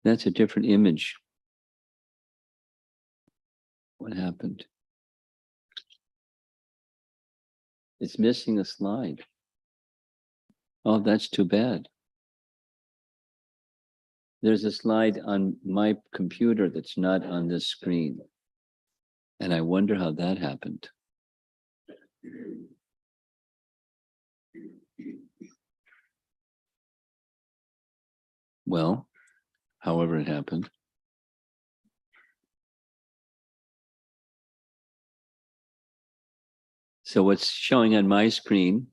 That's a different image. What happened? It's missing a slide. Oh, that's too bad. There's a slide on my computer that's not on this screen. And I wonder how that happened. Well, however it happened. So what's showing on my screen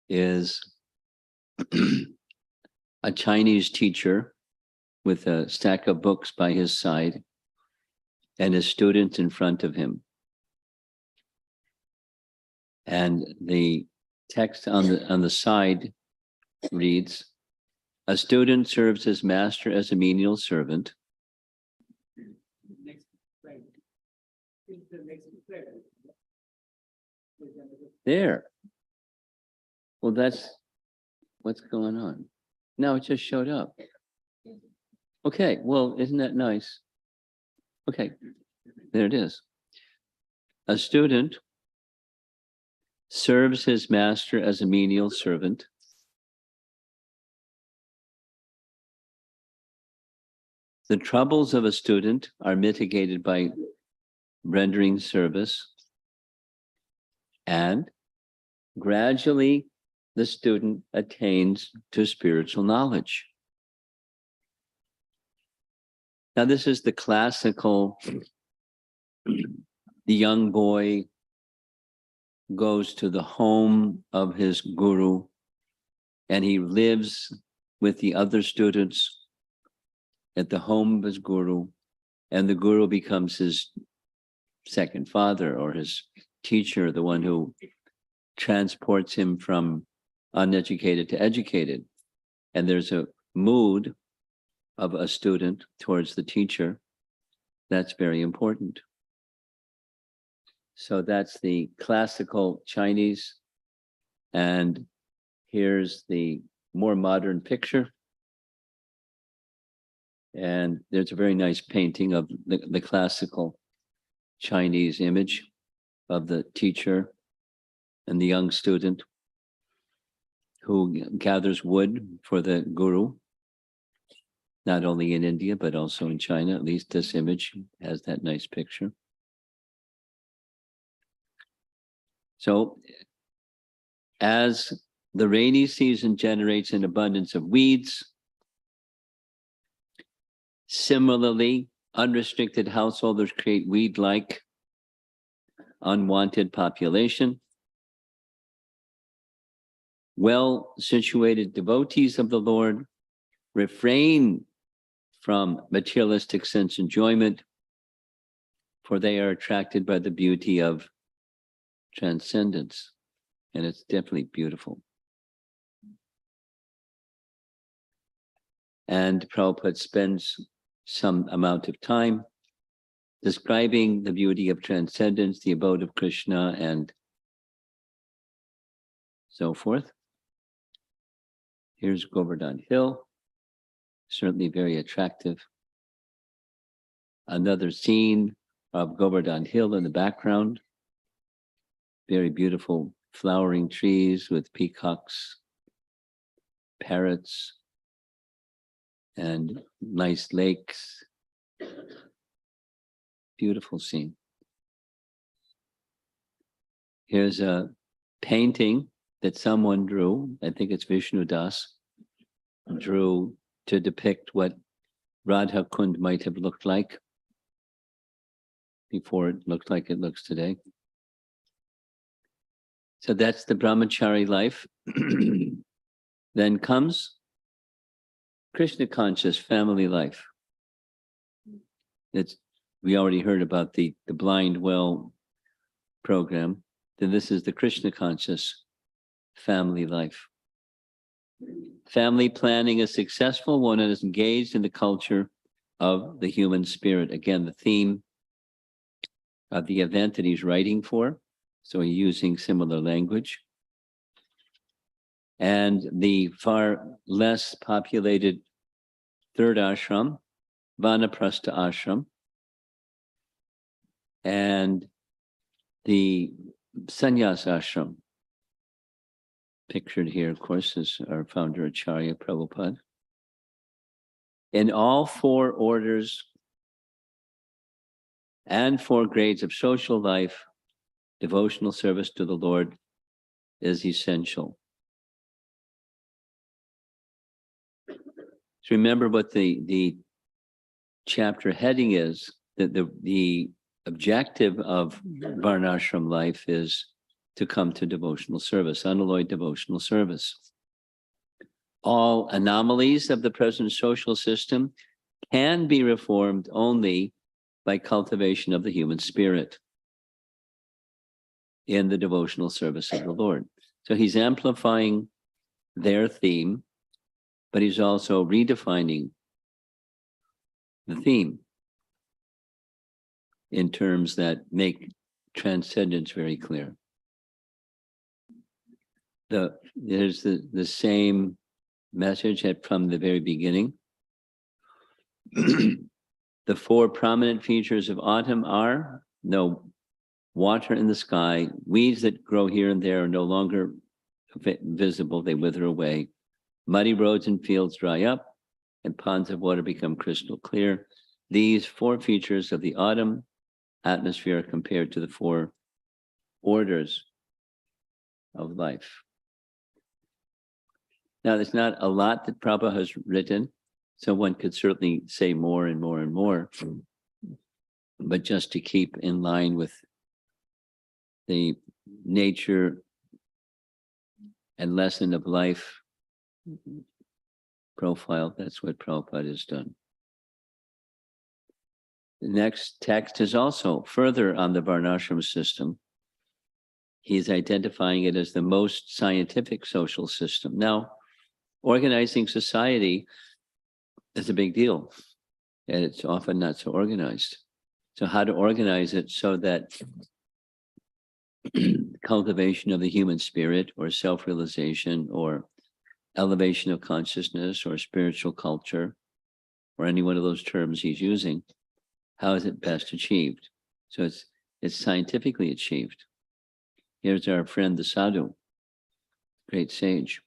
is a Chinese teacher with a stack of books by his side and his students in front of him. And the text on the side reads, "A student serves his master as a menial servant." There. Well, that's what's going on. Now it just showed up. Okay, well, isn't that nice? Okay, there it is. A student serves his master as a menial servant. The troubles of a student are mitigated by rendering service, and gradually the student attains to spiritual knowledge. Now, this is the classical, the young boy goes to the home of his guru and he lives with the other students at the home of his guru, and the guru becomes his second father or his teacher, the one who transports him from uneducated to educated. And there's a mood of a student towards the teacher that's very important. So that's the classical Chinese. And here's the more modern picture. And there's a very nice painting of the classical Chinese image of the teacher and the young student who gathers wood for the guru, not only in India, but also in China. At least this image has that nice picture. So as the rainy season generates an abundance of weeds, similarly, unrestricted householders create weed-like unwanted population. Well-situated devotees of the Lord refrain from materialistic sense enjoyment, for they are attracted by the beauty of transcendence. And it's definitely beautiful. And Prabhupada spends some amount of time describing the beauty of transcendence, the abode of Krishna, and so forth. Here's Govardhan Hill, certainly very attractive. Another scene of Govardhan Hill in the background. Very beautiful flowering trees with peacocks, parrots, and nice lakes. Beautiful scene. Here's a painting that someone drew. I think it's Vishnu Das drew to depict what Radha Kund might have looked like before it looked like it looks today. So that's the brahmachari life. Then comes Krishna conscious family life. We already heard about the blind well program. Then this is the Krishna conscious family life. Family planning is successful when it is engaged in the culture of the human spirit. Again, the theme of the event that he's writing for. So he's using similar language. And the far less populated third ashram, Vanaprastha ashram, and the sannyas ashram. Pictured here, of course, is our founder Acharya Prabhupada. In all four orders and four grades of social life, devotional service to the Lord is essential. So remember what the chapter heading is, that the objective of Varnashram life is to come to devotional service, unalloyed devotional service. All anomalies of the present social system can be reformed only by cultivation of the human spirit in the devotional service of the Lord. So he's amplifying their theme, but he's also redefining the theme in terms that make transcendence very clear. There's the same message from the very beginning. The four prominent features of autumn are no water in the sky, weeds that grow here and there are no longer visible, they wither away, muddy roads and fields dry up, and ponds of water become crystal clear. These four features of the autumn atmosphere are compared to the four orders of life. Now, there's not a lot that Prabhupada has written, so one could certainly say more and more and more, but just to keep in line with the nature and lesson of life profile, that's what Prabhupada has done. The next text is also further on the Varnashram system. He's identifying it as the most scientific social system. Now, organizing society is a big deal, and it's often not so organized. So how to organize it so that cultivation of the human spirit or self-realization or elevation of consciousness or spiritual culture or any one of those terms he's using, how is it best achieved? So it's scientifically achieved. Here's our friend the sadhu, great sage.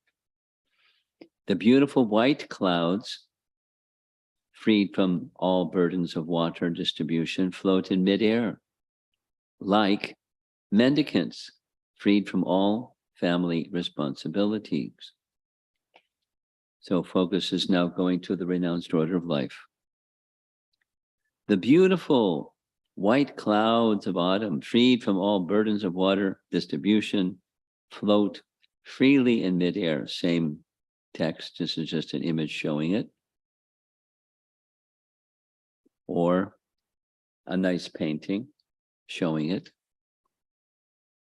The beautiful white clouds, freed from all burdens of water distribution, float in midair, like mendicants, freed from all family responsibilities. So focus is now going to the renounced order of life. The beautiful white clouds of autumn, freed from all burdens of water distribution, float freely in midair. Same text, this is just an image showing it. Or a nice painting showing it.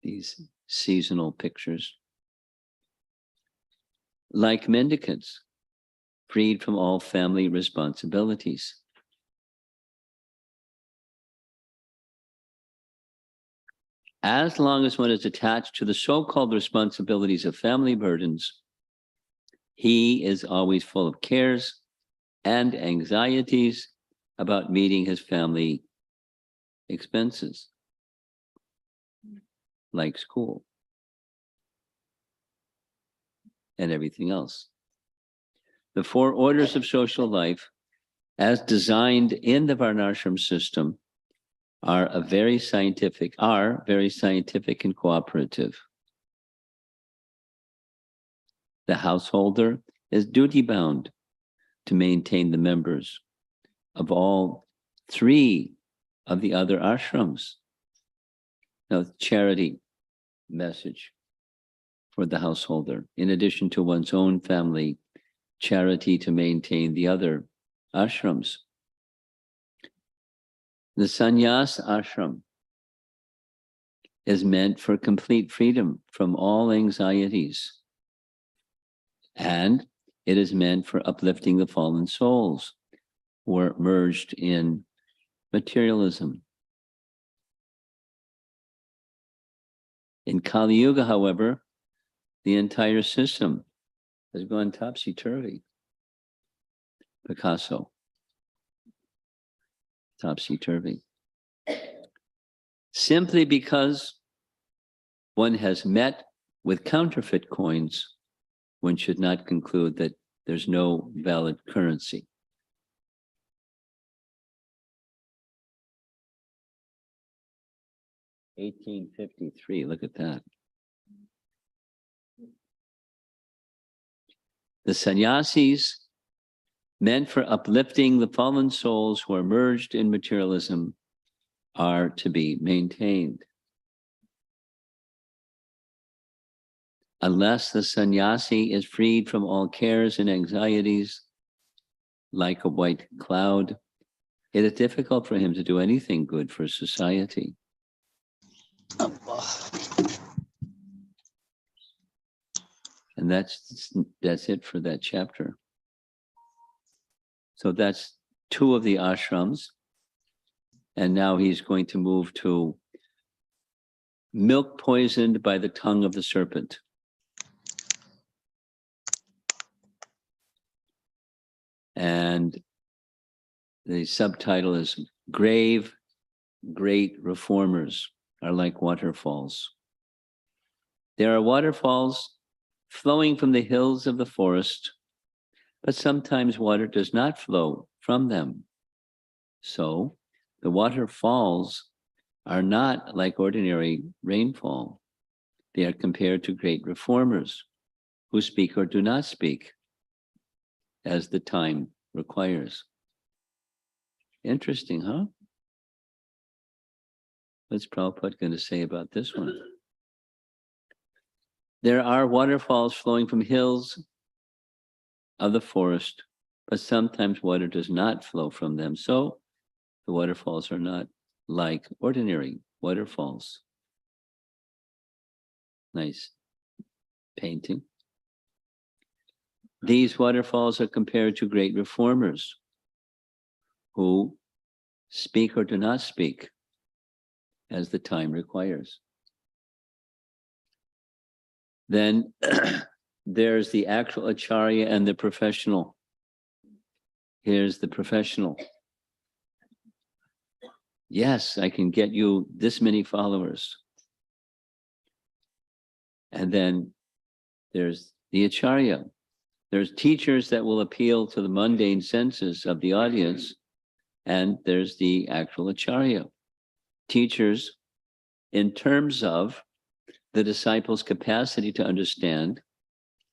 These seasonal pictures. Like mendicants, freed from all family responsibilities. As long as one is attached to the so-called responsibilities of family burdens, he is always full of cares and anxieties about meeting his family expenses, like school and everything else. The four orders of social life, as designed in the Varnashram system, are very scientific and cooperative. The householder is duty-bound to maintain the members of all three of the other ashrams. Now, charity message for the householder, in addition to one's own family, charity to maintain the other ashrams. The sannyas ashram is meant for complete freedom from all anxieties. And it is meant for uplifting the fallen souls who are merged in materialism. In Kali Yuga, however, the entire system has gone topsy-turvy. Picasso. Topsy-turvy. Simply because one has met with counterfeit coins, one should not conclude that there's no valid currency. (1853), look at that. The sannyasis, meant for uplifting the fallen souls who are merged in materialism, are to be maintained. Unless the sannyasi is freed from all cares and anxieties, like a white cloud, it is difficult for him to do anything good for society. And that's it for that chapter. So that's 2 of the ashrams. And now he's going to move to milk poisoned by the tongue of the serpent. And the subtitle is Grave, Great Reformers Are Like Waterfalls. There are waterfalls flowing from the hills of the forest, but sometimes water does not flow from them. So the waterfalls are not like ordinary rainfall. They are compared to great reformers who speak or do not speak as the time requires. Interesting, huh? What's Prabhupada going to say about this one? There are waterfalls flowing from hills of the forest, but sometimes water does not flow from them. So the waterfalls are not like ordinary waterfalls. Nice painting. These waterfalls are compared to great reformers who speak or do not speak as the time requires. Then there's the actual acharya and the professional. Here's the professional. Yes, I can get you this many followers. And then there's the acharya. There's teachers that will appeal to the mundane senses of the audience. And there's the actual acharya. Teachers in terms of the disciples' capacity to understand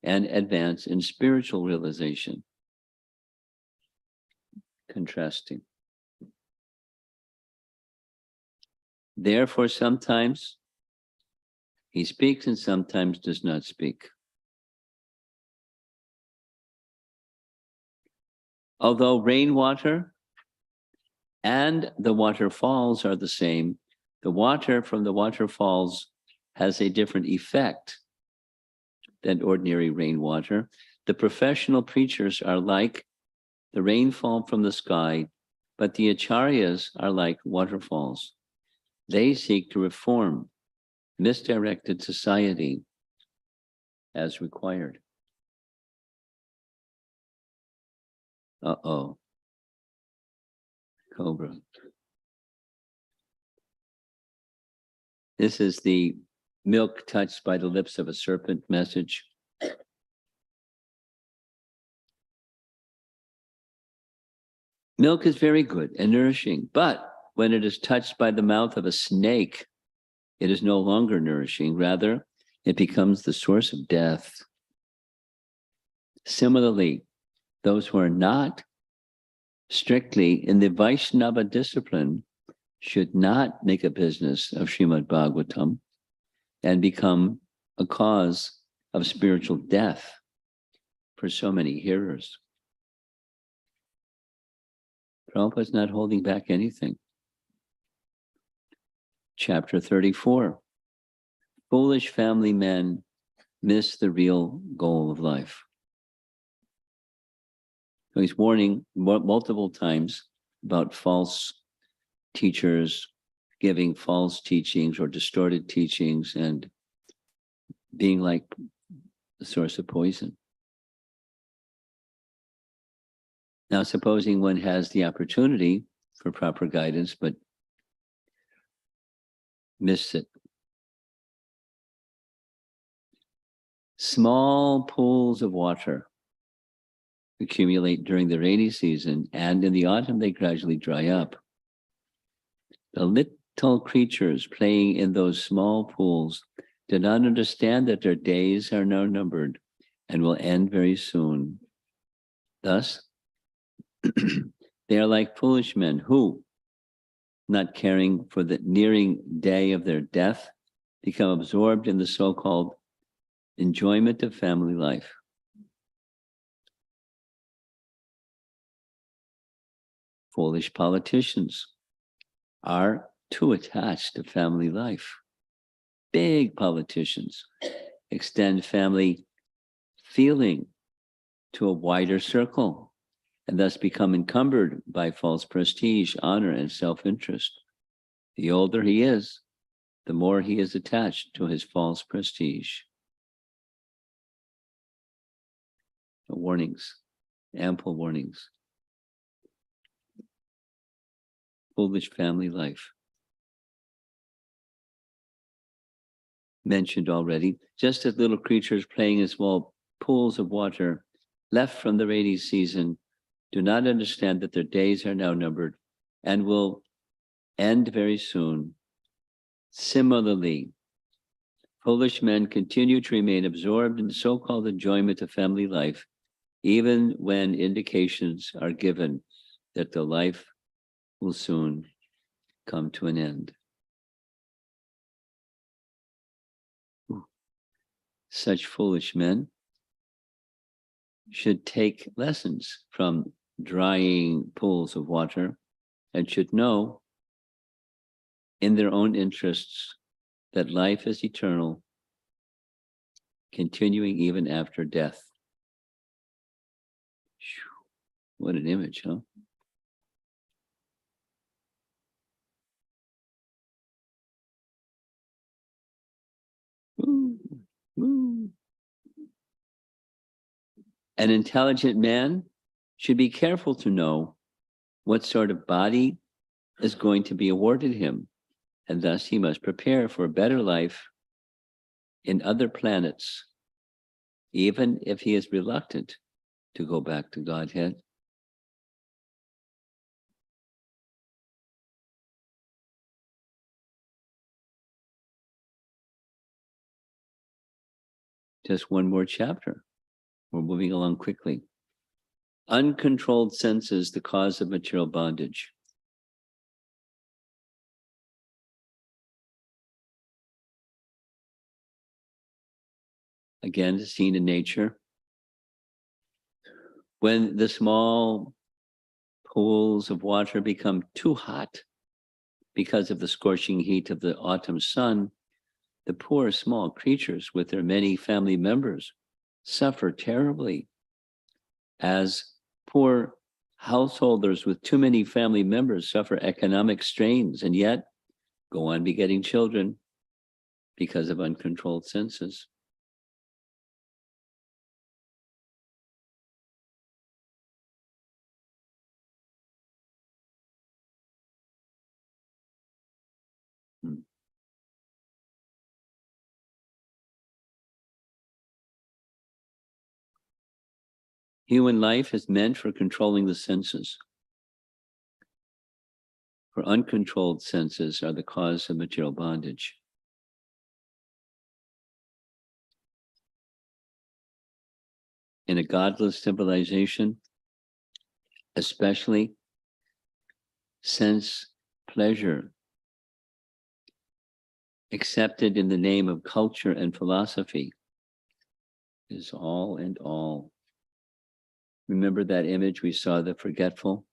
and advance in spiritual realization. Contrasting. Therefore, sometimes he speaks and sometimes does not speak. Although rainwater and the waterfalls are the same, the water from the waterfalls has a different effect than ordinary rainwater. The professional preachers are like the rainfall from the sky, but the acharyas are like waterfalls. They seek to reform misdirected society as required. Uh-oh. Cobra. This is the milk touched by the lips of a serpent message. Milk is very good and nourishing, but when it is touched by the mouth of a snake, it is no longer nourishing. Rather, it becomes the source of death. Similarly, those who are not strictly in the Vaishnava discipline should not make a business of Srimad Bhagavatam and become a cause of spiritual death for so many hearers. Prabhupada's not holding back anything. Chapter 34. Foolish family men miss the real goal of life. So he's warning multiple times about false teachers giving false teachings or distorted teachings and being like the source of poison. Now, supposing one has the opportunity for proper guidance, but missed it. Small pools of water accumulate during the rainy season, and in the autumn they gradually dry up. The little creatures playing in those small pools do not understand that their days are now numbered and will end very soon. Thus, they are like foolish men who, not caring for the nearing day of their death, become absorbed in the so-called enjoyment of family life. Foolish politicians are too attached to family life. Big politicians extend family feeling to a wider circle and thus become encumbered by false prestige, honor, and self-interest. The older he is, the more he is attached to his false prestige. Warnings, ample warnings. Foolish family life. Mentioned already, just as little creatures playing in small pools of water left from the rainy season do not understand that their days are now numbered and will end very soon. Similarly, foolish men continue to remain absorbed in the so-called enjoyment of family life, even when indications are given that the life will soon come to an end. Such foolish men should take lessons from drying pools of water and should know in their own interests that life is eternal, continuing even after death. What an image, huh? Woo, woo. An intelligent man should be careful to know what sort of body is going to be awarded him, and thus he must prepare for a better life in other planets, even if he is reluctant to go back to Godhead. Just one more chapter. We're moving along quickly. Uncontrolled senses, the cause of material bondage. Again, seen in nature. When the small pools of water become too hot because of the scorching heat of the autumn sun, the poor small creatures with their many family members suffer terribly, as poor householders with too many family members suffer economic strains and yet go on begetting children because of uncontrolled senses. Human life is meant for controlling the senses. For uncontrolled senses are the cause of material bondage. In a godless civilization, especially, sense pleasure, accepted in the name of culture and philosophy, is all and all. Remember that image we saw, the forgetfulness,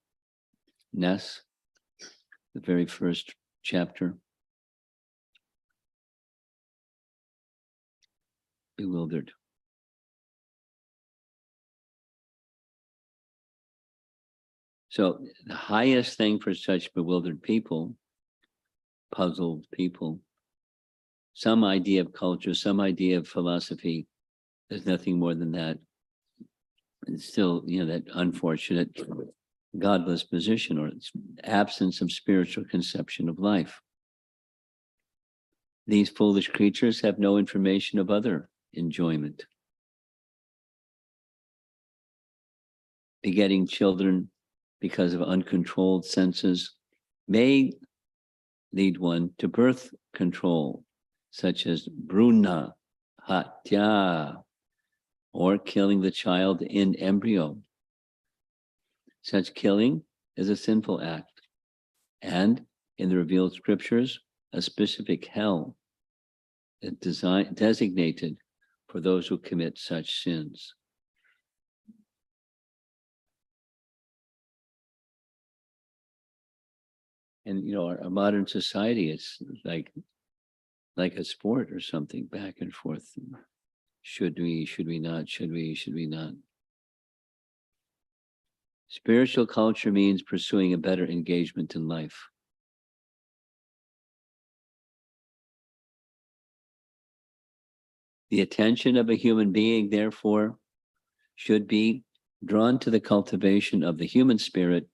the very first chapter? Bewildered. So the highest thing for such bewildered people, puzzled people, some idea of culture, some idea of philosophy, is nothing more than that. it's still, that unfortunate godless position or absence of spiritual conception of life. These foolish creatures have no information of other enjoyment. Begetting children because of uncontrolled senses may lead one to birth control, such as Bruna Hatya, or killing the child in embryo. Such killing is a sinful act, and in the revealed scriptures, a specific hell is designated for those who commit such sins. And our modern society, it's like a sport or something, back and forth. Should we not? Should we not? Spiritual culture means pursuing a better engagement in life. The attention of a human being, therefore, should be drawn to the cultivation of the human spirit,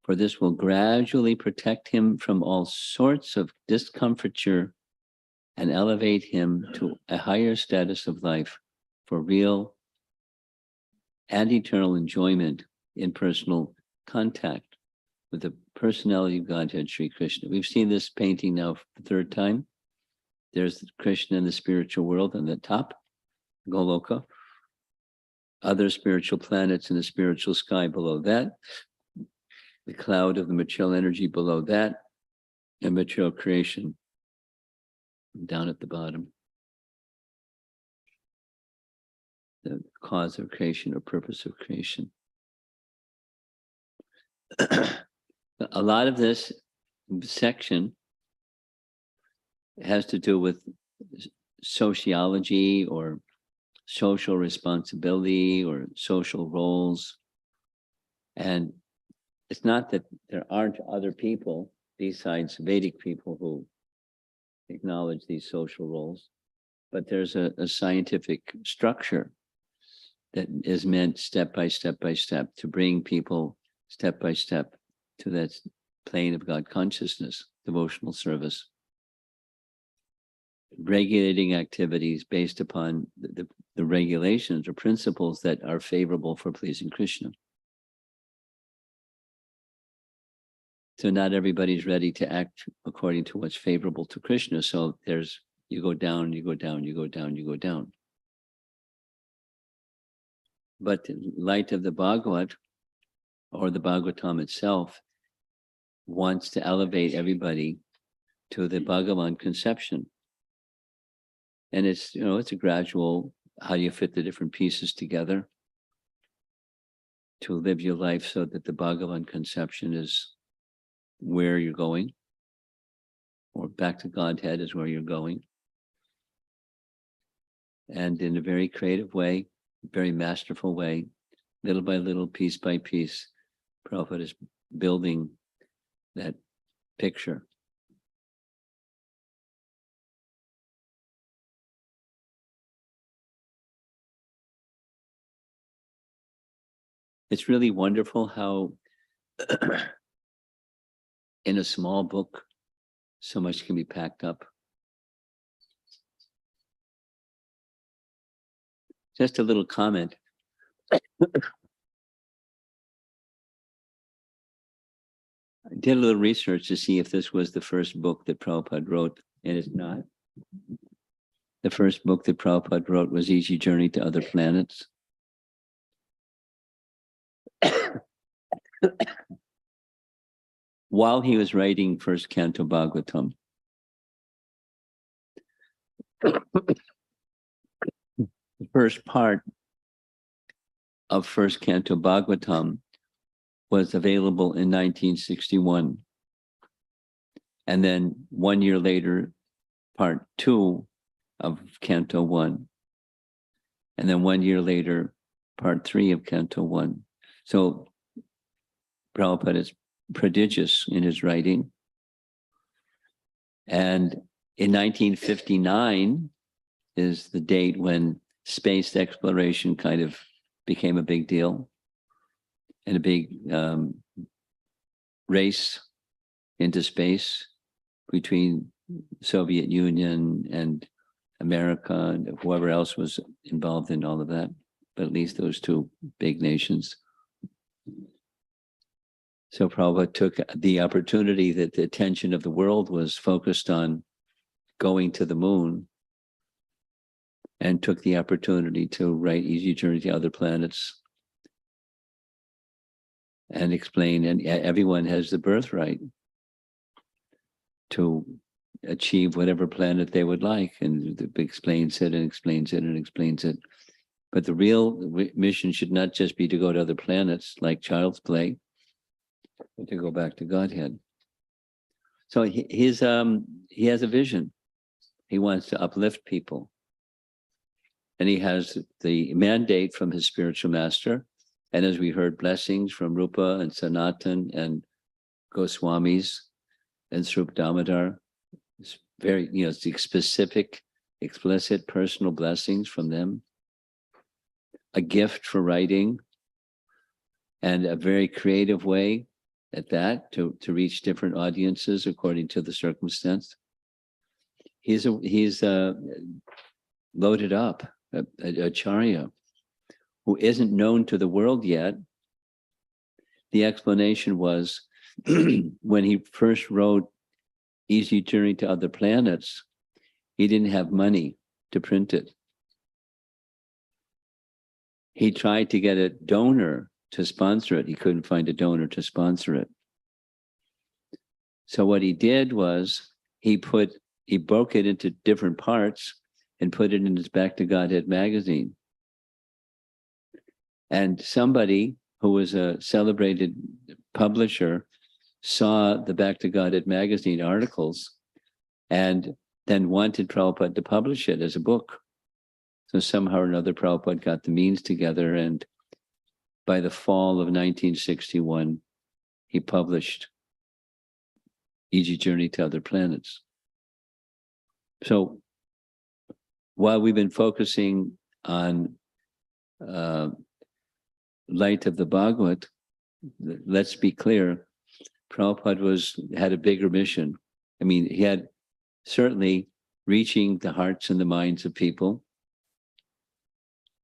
for this will gradually protect him from all sorts of discomfiture and elevate him to a higher status of life for real and eternal enjoyment in personal contact with the personality of Godhead, Sri Krishna. We've seen this painting now for the third time. There's Krishna in the spiritual world on the top, Goloka. Other spiritual planets in the spiritual sky below that. The cloud of the material energy below that, and material creation down at the bottom. The cause of creation or purpose of creation. A lot of this section has to do with sociology or social responsibility or social roles. And it's not that there aren't other people besides Vedic people who acknowledge these social roles, but there's a scientific structure that is meant step by step by step to bring people step by step to that plane of God consciousness, devotional service. Regulating activities based upon the regulations or principles that are favorable for pleasing Krishna. So not everybody's ready to act according to what's favorable to Krishna. So you go down, you go down, you go down, you go down. But in light of the Bhagavat, or the Bhagavatam itself, wants to elevate everybody to the Bhagavan conception. And it's a gradual, how do you fit the different pieces together to live your life so that the Bhagavan conception is where you're going, or back to Godhead is where you're going. And in a very creative way, very masterful way, little by little, piece by piece, Prabhupada is building that picture. It's really wonderful how in a small book, so much can be packed up. Just a little comment. I did a little research to see if this was the first book that Prabhupada wrote, and it's not. The first book that Prabhupada wrote was Easy Journey to Other Planets. While he was writing first canto Bhagavatam, the first part of first canto Bhagavatam was available in 1961. And then 1 year later, part 2 of canto 1. And then 1 year later, part 3 of canto 1. So Prabhupada is prodigious in his writing. And in 1959 is the date when space exploration kind of became a big deal and a big race into space between Soviet Union and America and whoever else was involved in all of that, but at least those two big nations. So Prabhupada took the opportunity that the attention of the world was focused on going to the moon, and took the opportunity to write Easy Journey to Other Planets and explain, and everyone has the birthright to achieve whatever planet they would like, and it explains it and explains it and explains it. But the real mission should not just be to go to other planets like child's play, but to go back to Godhead. So he has a vision. He wants to uplift people. And he has the mandate from his spiritual master. And as we heard, blessings from Rupa and Sanatan and Goswamis and Srup Damodar. It's very, it's the specific, explicit, personal blessings from them. A gift for writing, and a very creative way at that to reach different audiences according to the circumstance. He's loaded up. A Acharya who isn't known to the world yet. The explanation was when he first wrote Easy Journey to Other Planets, he didn't have money to print it. He tried to get a donor to sponsor it. He couldn't find a donor to sponsor it. So what he did was he broke it into different parts and put it in his Back to Godhead magazine. And somebody who was a celebrated publisher saw the Back to Godhead magazine articles and then wanted Prabhupada to publish it as a book. So somehow or another, Prabhupada got the means together, and by the fall of 1961, he published Easy Journey to Other Planets. So while we've been focusing on light of the Bhagavat, let's be clear, Prabhupada had a bigger mission. I mean, he had certainly reaching the hearts and the minds of people,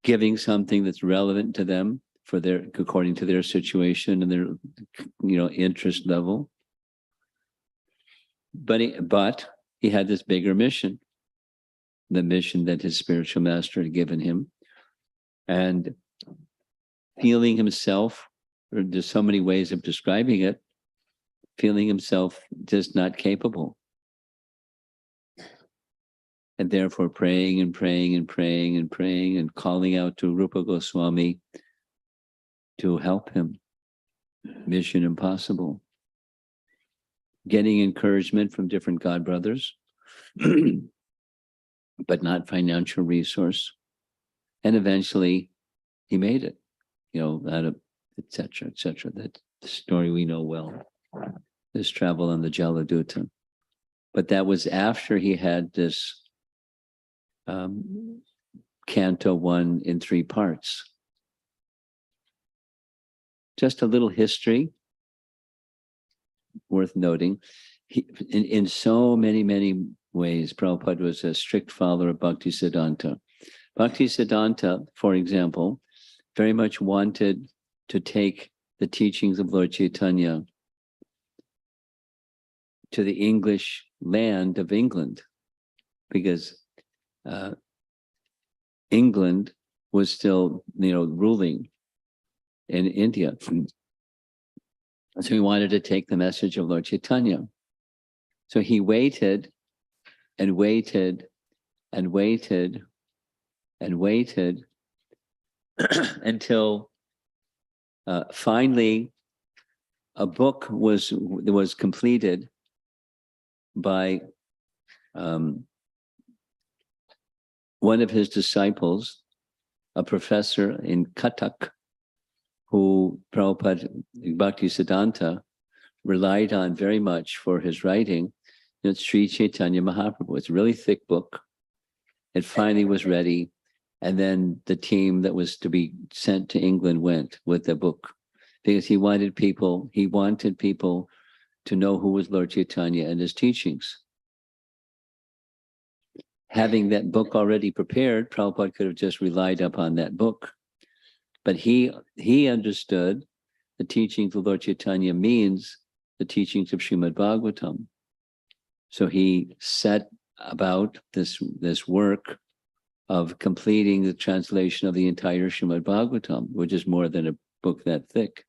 giving something that's relevant to them according to their situation and their interest level. But he had this bigger mission, the mission that his spiritual master had given him, and feeling himself, or there's so many ways of describing it, feeling himself just not capable. And therefore praying and praying and praying and praying and calling out to Rupa Goswami to help him. Mission impossible. Getting encouragement from different God brothers, but not financial resource. And eventually he made it, out of et cetera, that the story we know well, this travel on the Jaladuta. But that was after he had this Canto 1 in 3 parts. Just a little history worth noting. In so many ways, Prabhupada was a strict follower of Bhaktisiddhanta. Bhaktisiddhanta, for example, very much wanted to take the teachings of Lord Chaitanya to the English land of England, because England was still, ruling in India. So he wanted to take the message of Lord Chaitanya. So he waited and waited and waited and waited until finally a book was completed by one of his disciples, a professor in Cuttack, who Prabhupada Bhaktisiddhanta relied on very much for his writing. It's Sri Chaitanya Mahaprabhu. It's a really thick book. It finally was ready, And then the team that was to be sent to England went with the book because he wanted people to know who was Lord Chaitanya and his teachings. Having that book already prepared, Prabhupada could have just relied upon that book. But he understood the teachings of Lord Chaitanya means the teachings of Srimad Bhagavatam. So he set about this work of completing the translation of the entire Srimad Bhagavatam, which is more than a book that thick.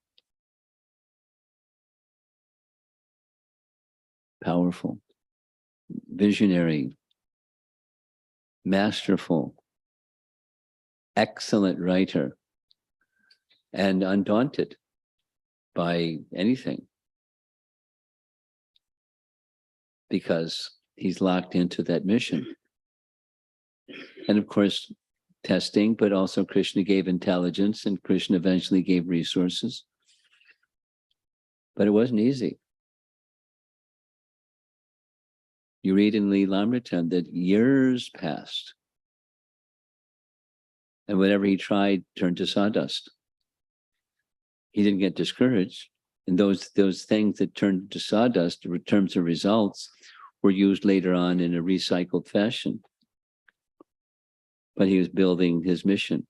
Powerful, visionary, masterful, excellent writer, and undaunted by anything because he's locked into that mission. And of course, testing, but also Krishna gave intelligence and Krishna eventually gave resources. But it wasn't easy. You read in Leelamrita that years passed. And whatever he tried turned to sawdust. He didn't get discouraged. And those things that turned to sawdust in terms of results were used later on in a recycled fashion. But he was building his mission,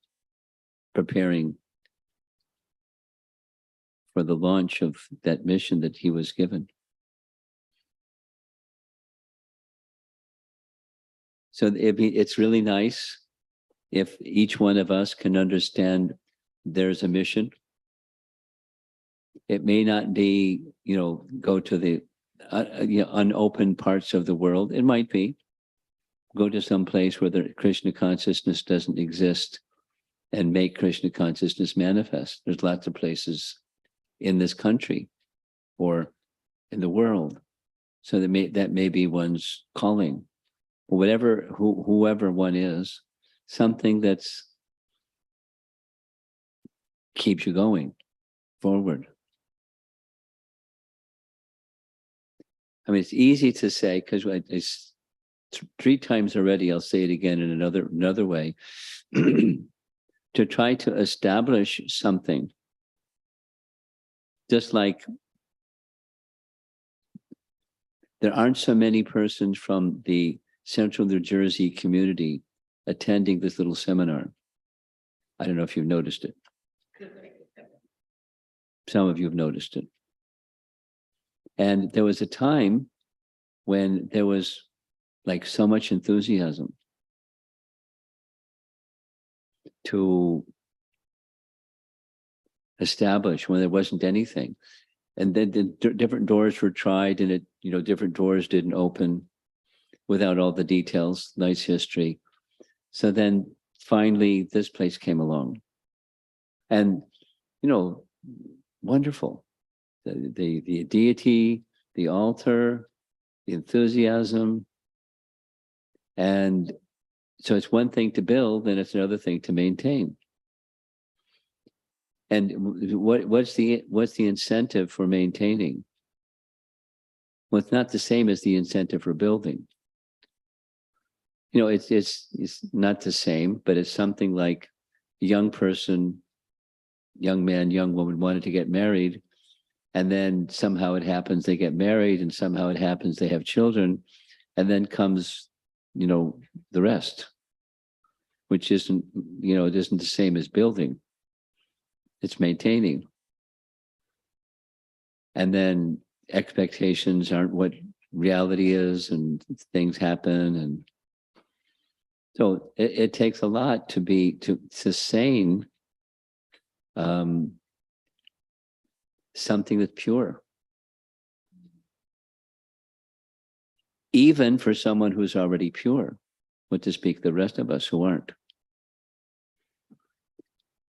preparing for the launch of that mission that he was given. So it's really nice if each one of us can understand there's a mission. It may not be, go to the unopened parts of the world. It might be. Go to some place where the Krishna consciousness doesn't exist and make Krishna consciousness manifest. There's lots of places in this country or in the world. So that may be one's calling. Or whoever one is, something that's keeps you going forward. I mean, it's easy to say because it's 3 times already. I'll say it again in another way. To try to establish something, just like there aren't so many persons from the Central New Jersey community attending this little seminar. I don't know if you've noticed it. Some of you have noticed it. And there was a time when there was like so much enthusiasm to establish when there wasn't anything. And then different doors were tried and different doors didn't open without all the details, nice history. So then finally this place came along. And, wonderful. The deity, the altar, the enthusiasm. And so it's one thing to build and it's another thing to maintain. And what's the incentive for maintaining? Well, it's not the same as the incentive for building. It's not the same, but it's something like a young person, young man, young woman wanted to get married, and then somehow it happens they get married, and somehow it happens they have children, and then comes, the rest, which isn't, it isn't the same as building. It's maintaining. And then expectations aren't what reality is, and things happen. And so it takes a lot to sustain something that's pure. Even for someone who's already pure, what to speak the rest of us who aren't.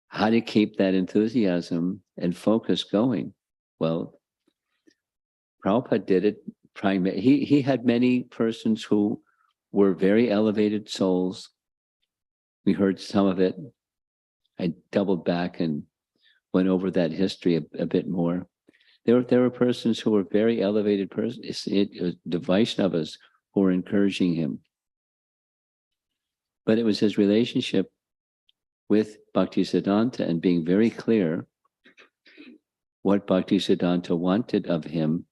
How to keep that enthusiasm and focus going? Well, Prabhupada did it primarily. He had many persons who were very elevated souls. We heard some of it. I doubled back and went over that history a bit more. There were persons who were very elevated persons, the Vaishnavas who were encouraging him. But it was his relationship with Bhaktisiddhanta and being very clear what Bhaktisiddhanta wanted of him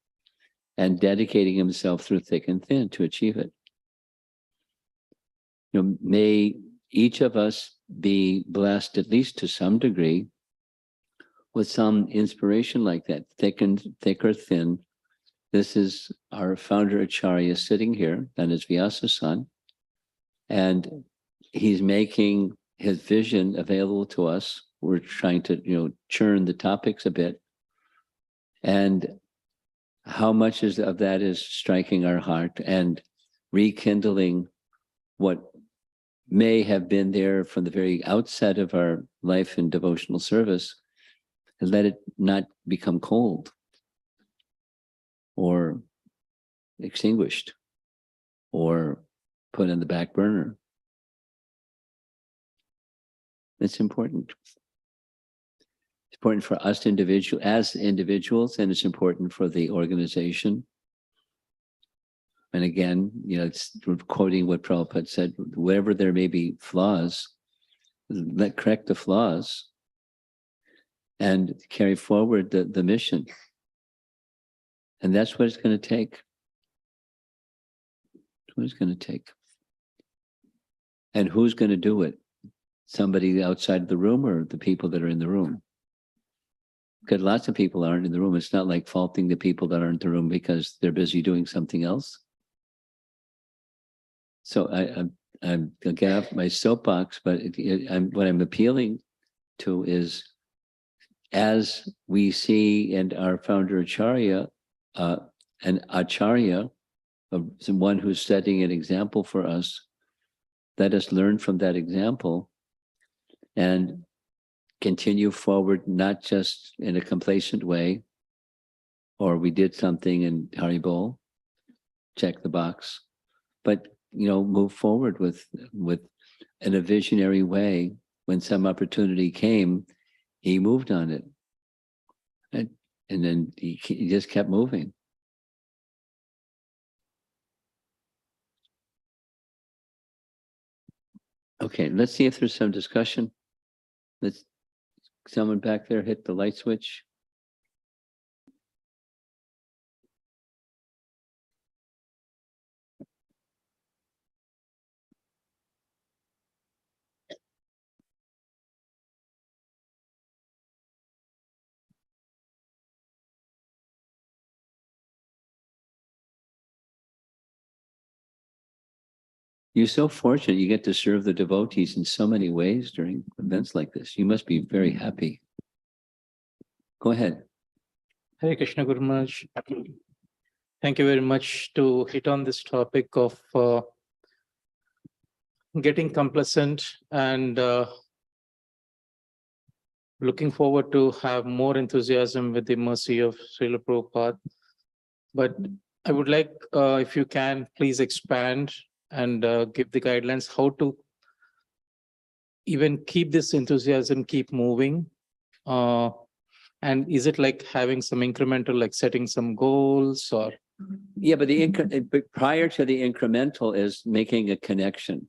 and dedicating himself through thick and thin to achieve it. May each of us be blessed, at least to some degree, with some inspiration like that, thick or thin. This is our founder Acharya sitting here, that is Vyasa's son, and he's making his vision available to us. We're trying to, churn the topics a bit. And how much of that is striking our heart and rekindling what may have been there from the very outset of our life in devotional service, and let it not become cold or extinguished or put on the back burner. It's important. It's important for us as individuals, and it's important for the organization. And again, it's quoting what Prabhupada said, wherever there may be flaws, correct the flaws and carry forward the mission. And that's what it's going to take. That's what it's going to take. And who's going to do it? Somebody outside of the room or the people that are in the room? Because lots of people aren't in the room. It's not like faulting the people that aren't in the room because they're busy doing something else. So I'll get off my soapbox, but what I'm appealing to is, as we see in our founder Acharya, an Acharya, someone who's setting an example for us, let us learn from that example and continue forward, not just in a complacent way, or we did something in Haribol, check the box, but move forward with in a visionary way. When some opportunity came, he moved on it, and then he just kept moving. Okay, let's see if there's some discussion. Let's someone back there hit the light switch. You're so fortunate you get to serve the devotees in so many ways during events like this. You must be very happy. Go ahead. Hare Krishna Guru Maharaj. Thank you very much to hit on this topic of getting complacent and looking forward to have more enthusiasm with the mercy of Srila Prabhupada. But I would like, if you can, please expand and give the guidelines how to even keep this enthusiasm, keep moving. And is it like having some incremental, like setting some goals or? Yeah, but but prior to the incremental is making a connection.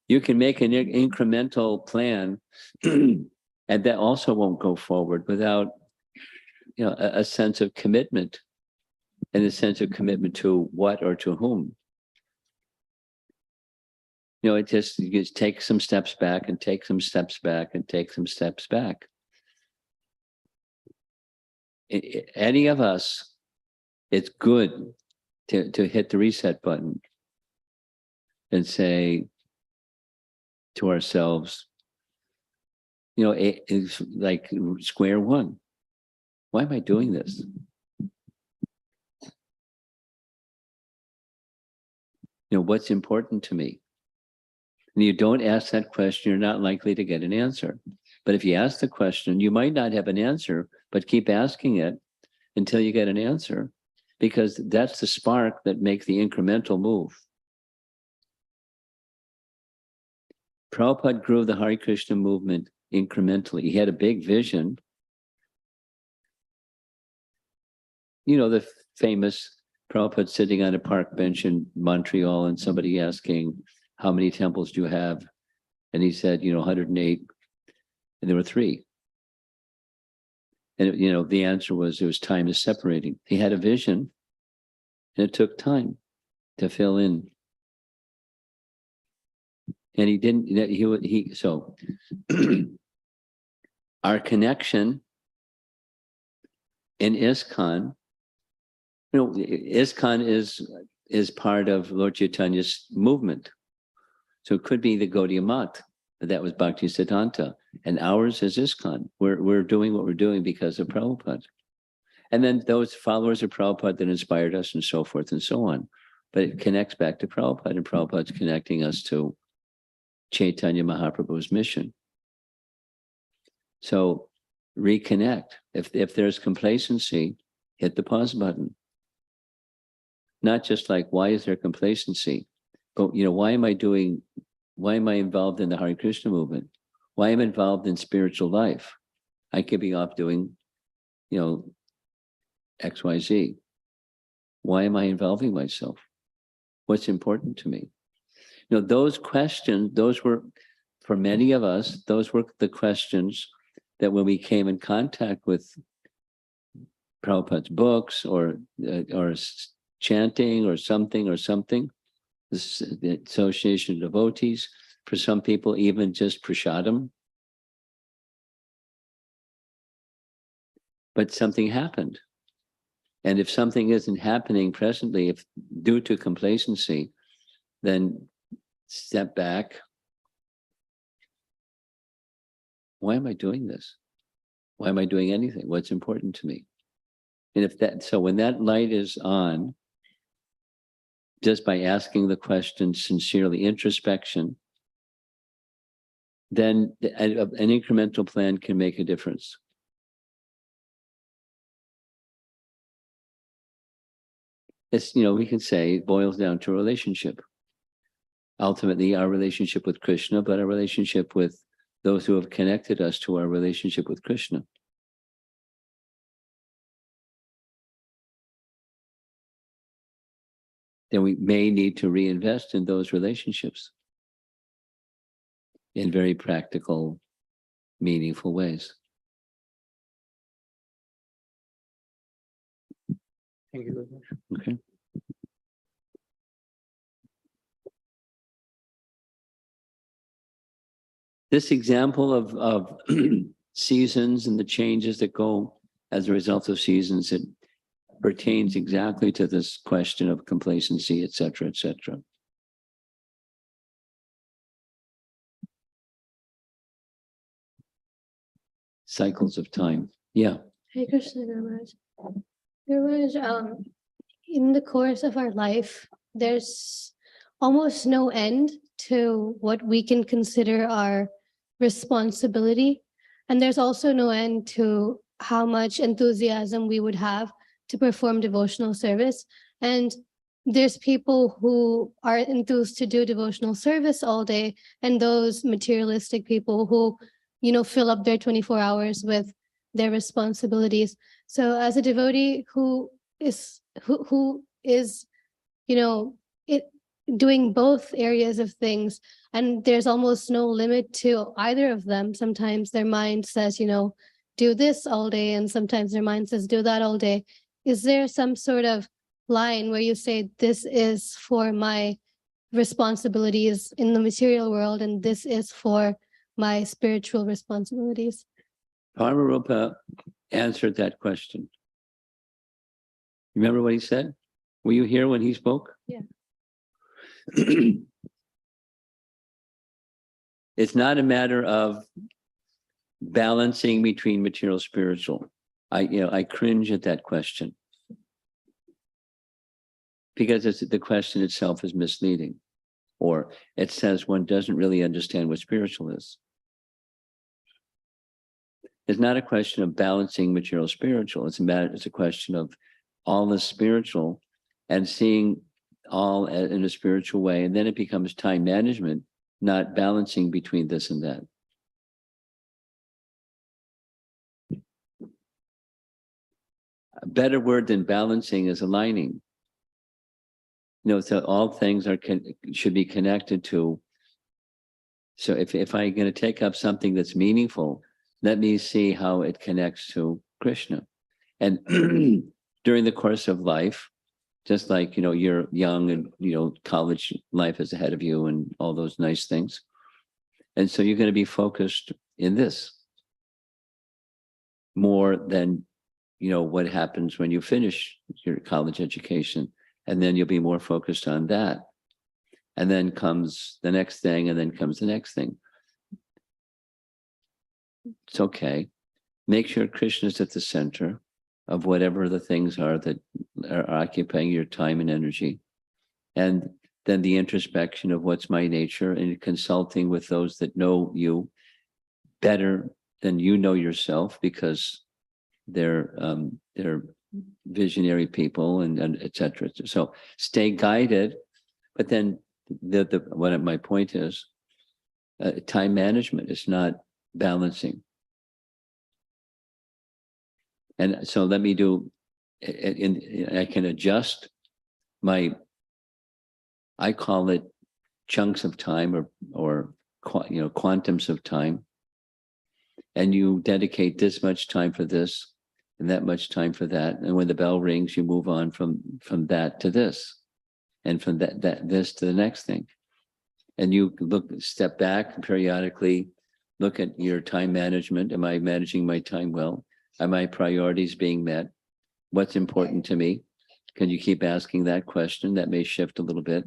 You can make an incremental plan, and that also won't go forward without, a sense of commitment, and a sense of commitment to what or to whom. You just take some steps back and take some steps back and take some steps back. Any of us, it's good to hit the reset button and say to ourselves, it's like square one. Why am I doing this? What's important to me? And you don't ask that question, you're not likely to get an answer. But if you ask the question, you might not have an answer, but keep asking it until you get an answer, because that's the spark that makes the incremental move. Prabhupada grew the Hare Krishna movement incrementally. He had a big vision. The famous Prabhupada sitting on a park bench in Montreal and somebody asking, how many temples do you have? And he said, 108, and there were 3. And, the answer was, it was time is separating. He had a vision, and it took time to fill in. And he didn't, so our connection in ISKCON, ISKCON is part of Lord Chaitanya's movement. So it could be the Gaudiya Math, that was Bhakti Siddhanta, and ours is ISKCON. We're doing what we're doing because of Prabhupada. And then those followers of Prabhupada that inspired us and so forth and so on. But it connects back to Prabhupada, and Prabhupada's connecting us to Chaitanya Mahaprabhu's mission. So reconnect. If there's complacency, hit the pause button. Not just like, why is there complacency? But why am I involved in the Hare Krishna movement? Why am I involved in spiritual life? I could be off doing, XYZ. Why am I involving myself? What's important to me? Those questions, those were, for many of us, those were the questions that when we came in contact with Prabhupada's books or chanting or something, the Association of Devotees, for some people, even just prasadam. But something happened. And if something isn't happening presently, if due to complacency, then step back. Why am I doing this? Why am I doing anything? What's important to me? And so when that light is on, just by asking the question sincerely, introspection, then an incremental plan can make a difference. It's, we can say it boils down to a relationship. Ultimately, our relationship with Krishna, but our relationship with those who have connected us to our relationship with Krishna. Then we may need to reinvest in those relationships in very practical, meaningful ways. Thank you very much. Okay. This example of seasons and the changes that go as a result of seasons, it pertains exactly to this question of complacency, et cetera, et cetera. Cycles of time. Yeah. Hare Krishna, Gurumaj. Gurumaj, in the course of our life, there's almost no end to what we can consider our responsibility. And there's also no end to how much enthusiasm we would have to perform devotional service. And there's people who are enthused to do devotional service all day, and those materialistic people who, fill up their 24 hours with their responsibilities. So as a devotee who is doing both areas of things, and there's almost no limit to either of them. Sometimes their mind says, do this all day, and sometimes their mind says, do that all day. Is there some sort of line where you say, this is for my responsibilities in the material world, and this is for my spiritual responsibilities? Paramarupa answered that question. Remember what he said? Were you here when he spoke? Yeah. It's not a matter of balancing between material spiritual. I cringe at that question because the question itself is misleading, or it says one doesn't really understand what spiritual is. It's not a question of balancing material spiritual. It's a question of all is spiritual and seeing all in a spiritual way. And then it becomes time management, not balancing between this and that. A better word than balancing is aligning. So all things should be connected to So if I'm going to take up something that's meaningful, let me see how it connects to Krishna. And during the course of life, just like, you're young and, college life is ahead of you and all those nice things. And so you're going to be focused in this more than, what happens when you finish your college education. And then you'll be more focused on that. And then comes the next thing, and then comes the next thing. It's okay. Make sure Krishna's at the center of whatever the things are that are occupying your time and energy. And then the introspection of what's my nature, and consulting with those that know you better than you know yourself, because they're visionary people and et cetera. So stay guided, but then what my point is, time management is not balancing. And so let me do, I can adjust I call it chunks of time or quantums of time. And you dedicate this much time for this and that much time for that. And when the bell rings, you move on from that to this, and from this to the next thing. And you step back and periodically look at your time management. Am I managing my time well? Are my priorities being met? What's important to me? Can you keep asking that question? That may shift a little bit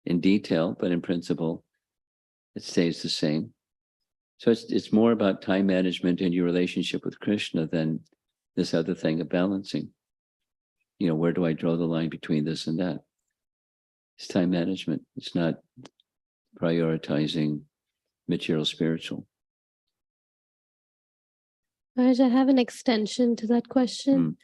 in detail, but in principle, it stays the same. So it's more about time management and your relationship with Krishna than this other thing of balancing. Where do I draw the line between this and that? It's time management. It's not prioritizing material spiritual. Maharaj, I have an extension to that question.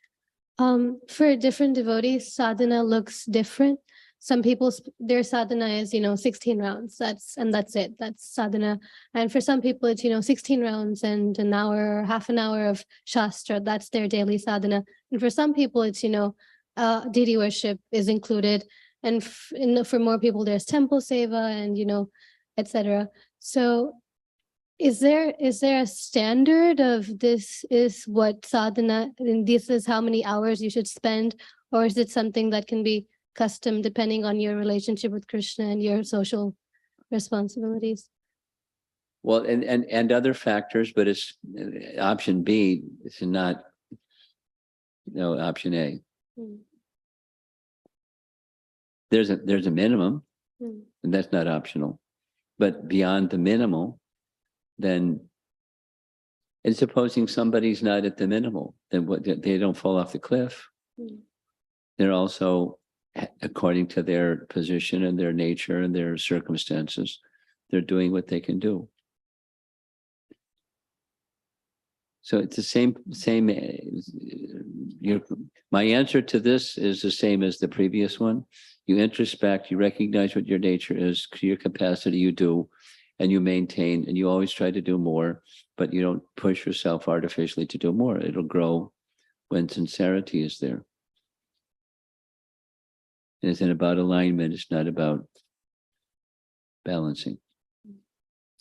For different devotees, sadhana looks different. Some people, their sadhana is, 16 rounds. That's it. That's sadhana. And for some people, it's, 16 rounds and an hour, half an hour of shastra. That's their daily sadhana. And for some people, it's, deity worship is included. And for more people, there's temple seva and, etc. So is there a standard of this is what sadhana, and this is how many hours you should spend? Or is it something that can be custom depending on your relationship with Krishna and your social responsibilities? Well, and other factors, but it's option B. It's not, option A. There's a minimum, and that's not optional. But beyond the minimal, then, and supposing somebody's not at the minimal, then what? They don't fall off the cliff. They're also, according to their position and their nature and their circumstances, they're doing what they can do. So it's the same. My answer to this is the same as the previous one. You introspect, you recognize what your nature is, to your capacity you do, and you maintain, and you always try to do more, but you don't push yourself artificially to do more. It'll grow when sincerity is there. It isn't about alignment, it's not about balancing.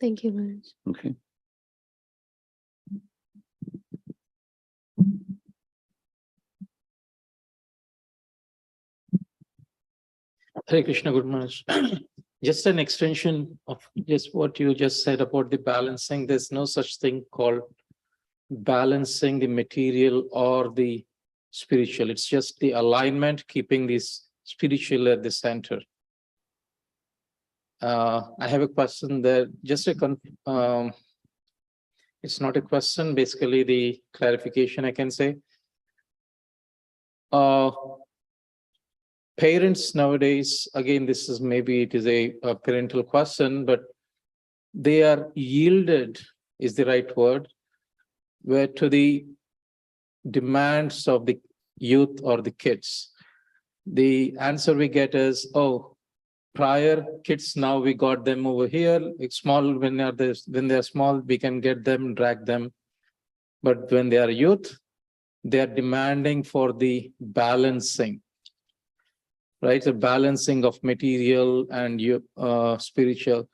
Thank you, Maharaj. Okay. Hare Krishna, Guru Maharaj. Just an extension of just what you just said about the balancing. There's no such thing called balancing the material or the spiritual. It's just the alignment, keeping this spiritual at the center. I have a question there. Just it's not a question, basically the clarification I can say. Parents nowadays, again, this is maybe it is a parental question, but they are yielded, is the right word, where to the demands of the youth or the kids. The answer we get is, oh, prior kids, now we got them over here. It's small, when they're small, we can get them, drag them. But when they are youth, they are demanding for the balancing. Right, the balancing of material and spiritual.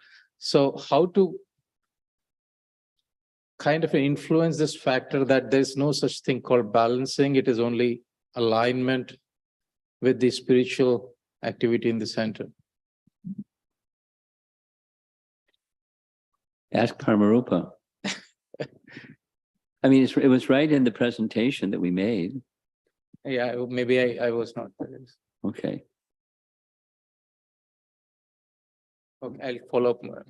So how to kind of influence this factor that there's no such thing called balancing, it is only alignment with the spiritual activity in the center. Ask Paramarupa. I mean, it was right in the presentation that we made. Yeah, maybe I was not. Okay. Okay, I'll follow up more.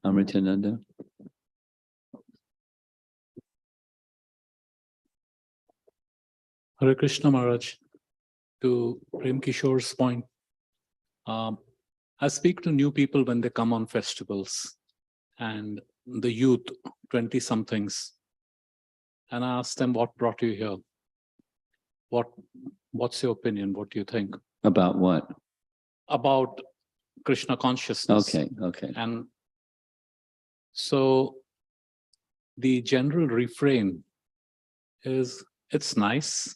Amritananda. Hare Krishna Maharaj, to Prem Kishore's point, I speak to new people when they come on festivals and the youth, 20 somethings, and I ask them, what brought you here? What's your opinion? What do you think About what? about Krishna consciousness? Okay. And so the general refrain is, it's nice,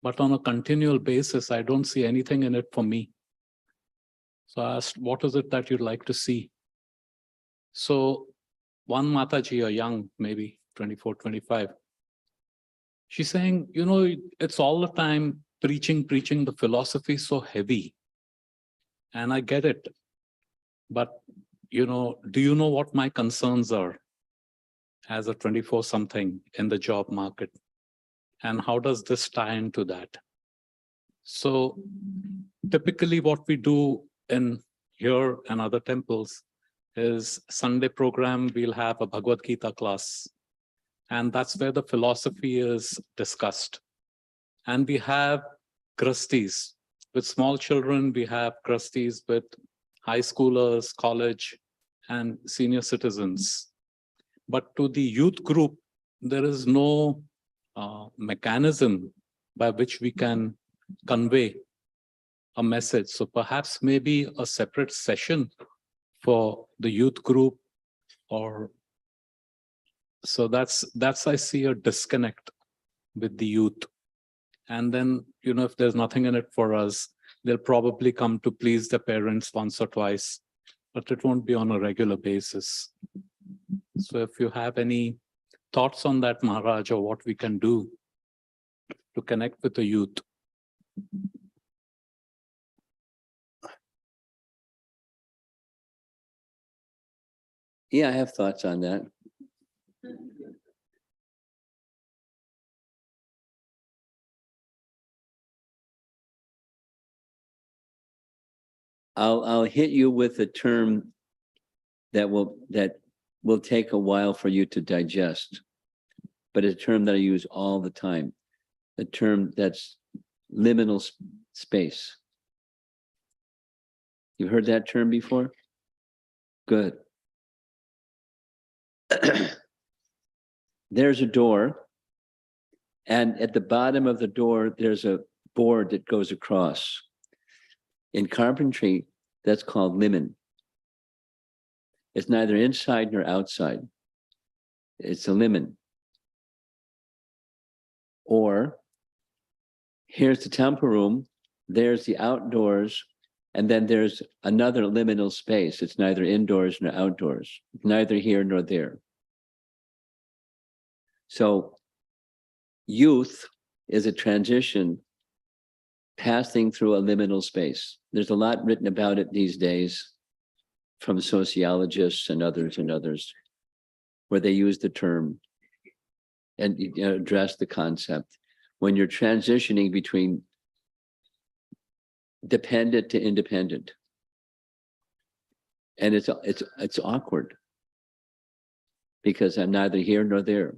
but on a continual basis, I don't see anything in it for me. So I asked, what is it that you'd like to see? So one Mataji, a young, maybe 24, 25, she's saying, it's all the time preaching, the philosophy is so heavy. And I get it. But, do you know what my concerns are as a 24 something in the job market? And how does this tie into that? So typically what we do in here and other temples is Sunday program, we'll have a Bhagavad Gita class. And that's where the philosophy is discussed. And we have grastis. With small children, we have grastis with high schoolers, college, and senior citizens. But to the youth group, there is no mechanism by which we can convey a message. So perhaps maybe a separate session for the youth group, or so that's I see a disconnect with the youth. And then, if there's nothing in it for us, they'll probably come to please their parents once or twice, but it won't be on a regular basis. So if you have any thoughts on that, Maharaj, or what we can do to connect with the youth. Yeah, I have thoughts on that. I'll hit you with a term that will take a while for you to digest, but a term that I use all the time, a term that's liminal space. You've heard that term before? Good. There's a door, and at the bottom of the door, there's a board that goes across. In carpentry, that's called limen. It's neither inside nor outside. It's a limen. Or here's the temple room, there's the outdoors, and then there's another liminal space. It's neither indoors nor outdoors, neither here nor there. So youth is a transition passing through a liminal space. There's a lot written about it these days from sociologists and others, where they use the term and address the concept. When you're transitioning between dependent to independent. And it's awkward because I'm neither here nor there.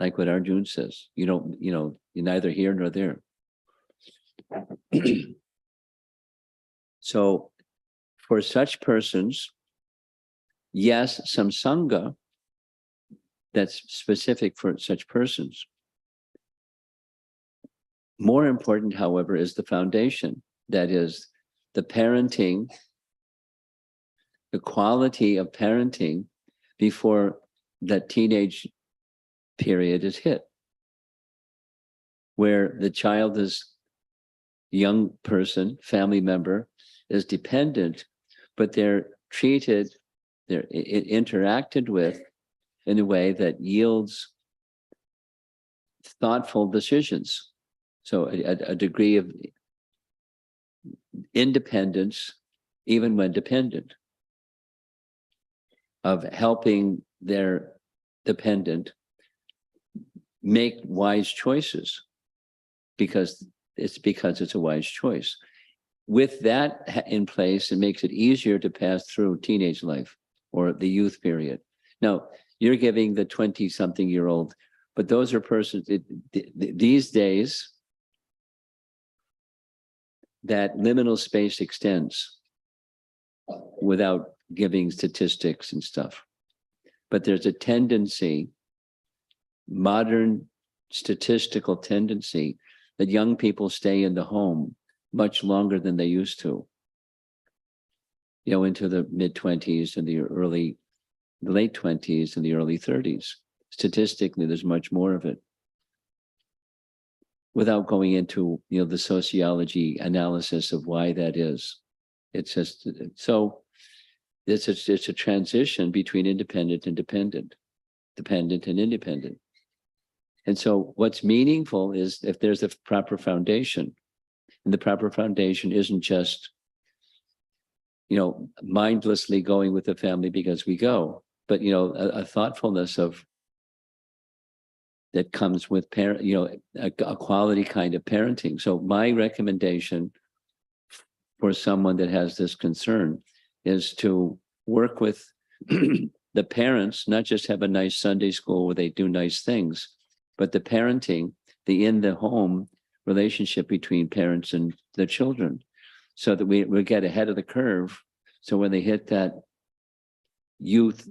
Like what Arjun says, you're neither here nor there. So for such persons, yes, some sangha that's specific for such persons. More important, however, is the foundation. That is the parenting, the quality of parenting before that teenage period is hit, where the child is young person, family member, as dependent, but they're treated, they're interacted with in a way that yields thoughtful decisions. So a degree of independence, even when dependent, of helping their dependent make wise choices because it's a wise choice. With that in place, it makes it easier to pass through teenage life or the youth period. Now, you're giving the 20-something-year-old, but those are persons, these days, that liminal space extends without giving statistics and stuff. But there's a tendency, modern statistical tendency, that young people stay in the home much longer than they used to. Into the mid-20s and the late 20s and the early 30s. Statistically, there's much more of it. Without going into the sociology analysis of why that is. It's just so it's a transition between independent and dependent and independent. And so what's meaningful is if there's a proper foundation, and the proper foundation isn't just mindlessly going with the family because we go, but a thoughtfulness of that comes with a quality kind of parenting. So my recommendation for someone that has this concern is to work with the parents, not just have a nice Sunday school where they do nice things, but the parenting, the in the home relationship between parents and the children, so that we get ahead of the curve. So when they hit that youth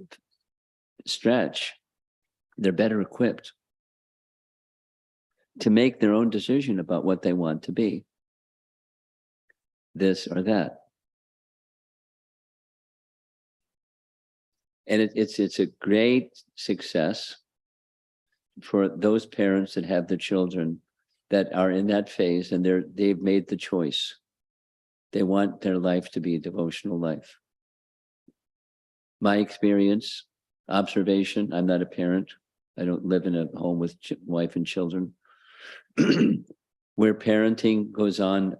stretch, they're better equipped to make their own decision about what they want to be, this or that. And it's a great success for those parents that have the children that are in that phase and they've made the choice. They want their life to be a devotional life. My experience, observation, I'm not a parent. I don't live in a home with wife and children. Where parenting goes on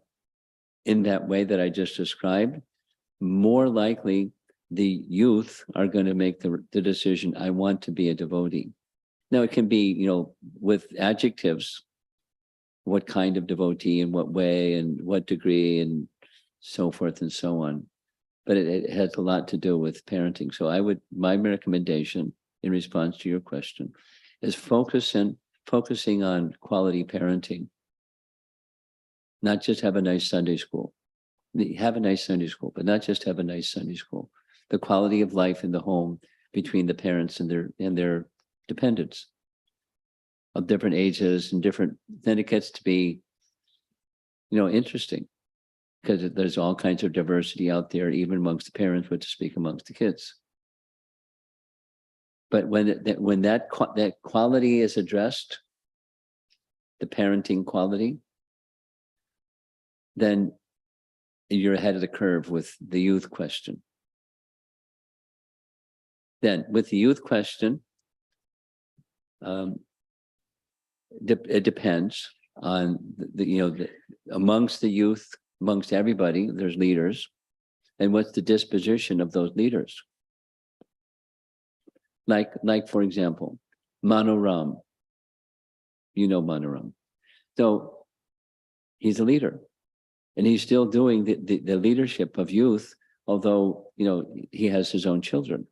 in that way that I just described, more likely the youth are going to make the decision, I want to be a devotee. Now it can be, with adjectives, what kind of devotee, in what way, and what degree, and so forth and so on. But it has a lot to do with parenting. So my recommendation in response to your question is focusing on quality parenting. Not just have a nice Sunday school. Have a nice Sunday school, but not just have a nice Sunday school. The quality of life in the home between the parents and their dependents of different ages and different, then it gets to be, interesting, because there's all kinds of diversity out there, even amongst the parents, but to speak amongst the kids. But when that quality is addressed, the parenting quality, then you're ahead of the curve with the youth question. Then with the youth question, it depends on amongst the youth, amongst everybody, there's leaders, and what's the disposition of those leaders? Like for example, Manoram. Manoram. So he's a leader, and he's still doing the leadership of youth, although he has his own children.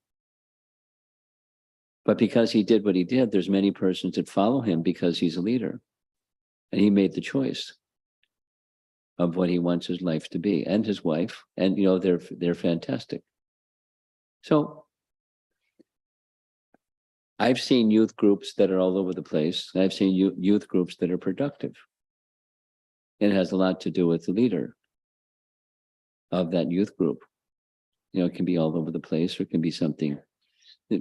But because he did what he did, there's many persons that follow him because he's a leader. And he made the choice of what he wants his life to be, and his wife, and they're fantastic. So I've seen youth groups that are all over the place. I've seen youth groups that are productive. It has a lot to do with the leader of that youth group. It can be all over the place, or it can be something that,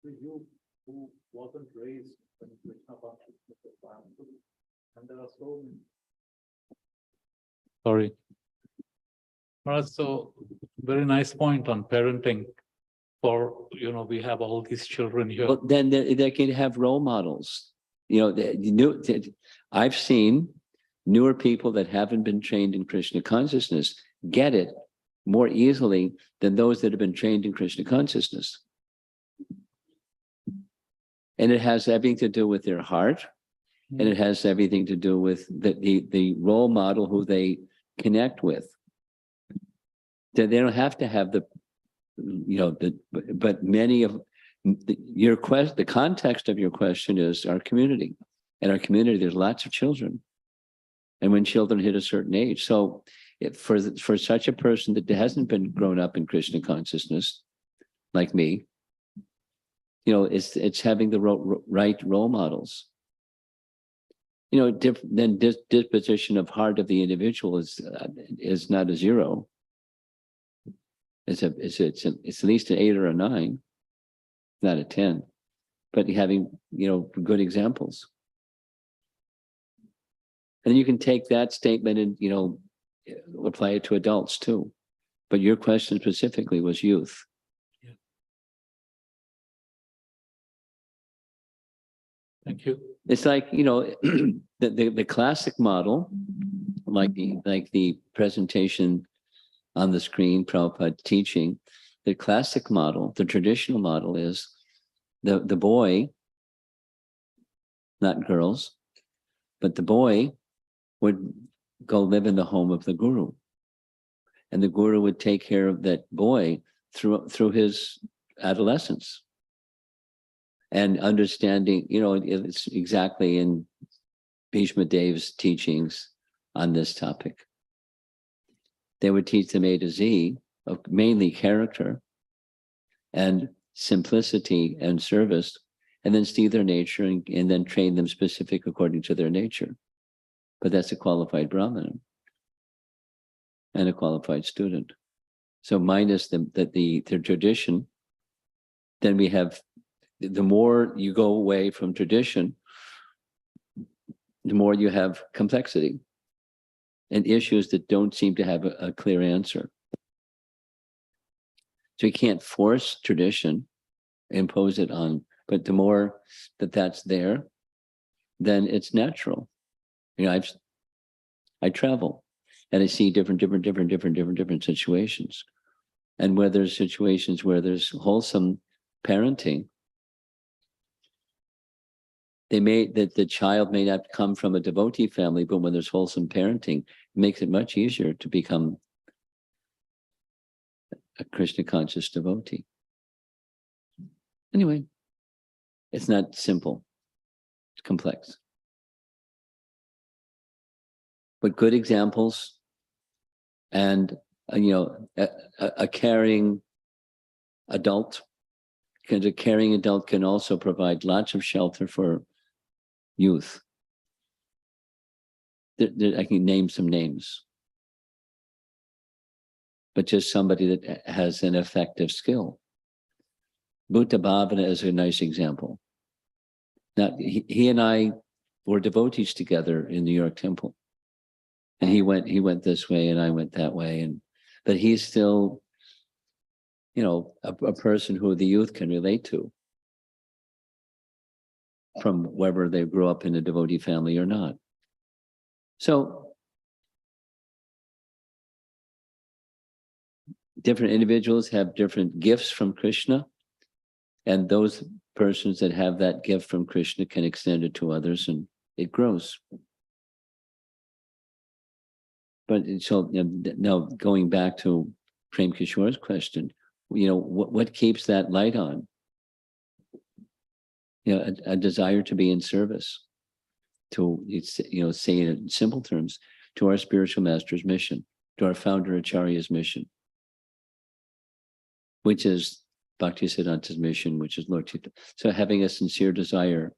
the youth who wasn't raised in Krishna consciousness, And there are so many. Sorry. So very nice point on parenting. For, we have all these children here. Well, then they can have role models. I've seen newer people that haven't been trained in Krishna consciousness get it more easily than those that have been trained in Krishna consciousness. And it has everything to do with their heart, and it has everything to do with the role model who they connect with. They don't have to have but many of the context of your question is our community. In our community, there's lots of children. And when children hit a certain age, so for such a person that hasn't been grown up in Krishna consciousness, like me, it's having the right role models. Then disposition of heart of the individual is not a 0. It's at least an 8 or a 9, not a 10. But having good examples, and you can take that statement and apply it to adults too. But your question specifically was youth. Yeah. Thank you. It's like the classic model, like the presentation on the screen, Prabhupada teaching, the classic model, the traditional model is the boy, not girls, but the boy would go live in the home of the guru. And the guru would take care of that boy through his adolescence. And understanding, it's exactly in Bhishma Dev's teachings on this topic. They would teach them A to Z of mainly character and simplicity and service, and then see their nature and then train them specific according to their nature. But that's a qualified Brahmana and a qualified student. So minus the tradition, then we have, the more you go away from tradition, the more you have complexity and issues that don't seem to have a clear answer. So you can't force tradition, impose it on, but the more that's there, then it's natural. I travel and I see different situations. And where there's situations where there's wholesome parenting, the child may not come from a devotee family, but when there's wholesome parenting, it makes it much easier to become a Krishna conscious devotee. Anyway, it's not simple, it's complex. But good examples and a caring adult, because a caring adult can also provide lots of shelter for youth. I can name some names, but just somebody that has an effective skill. Bhutta Bhavana is a nice example. Now, he and I were devotees together in New York Temple. And he went this way and I went that way. But he's still, a person who the youth can relate to, from whether they grew up in a devotee family or not. So different individuals have different gifts from Krishna, and those persons that have that gift from Krishna can extend it to others, and it grows. But so now going back to Prem Kishore's question, what keeps that light on? A desire to be in service to, say it in simple terms, to our spiritual master's mission, to our founder Acharya's mission, which is Bhaktisiddhanta's mission, which is Lord Chaitanya. So having a sincere desire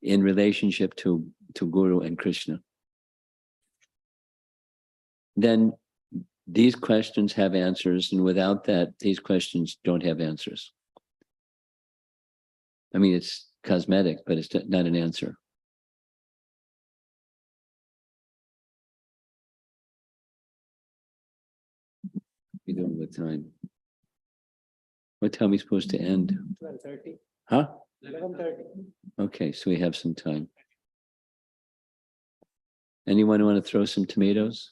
in relationship to Guru and Krishna. Then these questions have answers, and without that, these questions don't have answers. I mean, it's cosmetic, but it's not an answer. You doing what time? What time are we supposed to end? 12:30. Huh? 11:30. Okay, so we have some time. Anyone want to throw some tomatoes?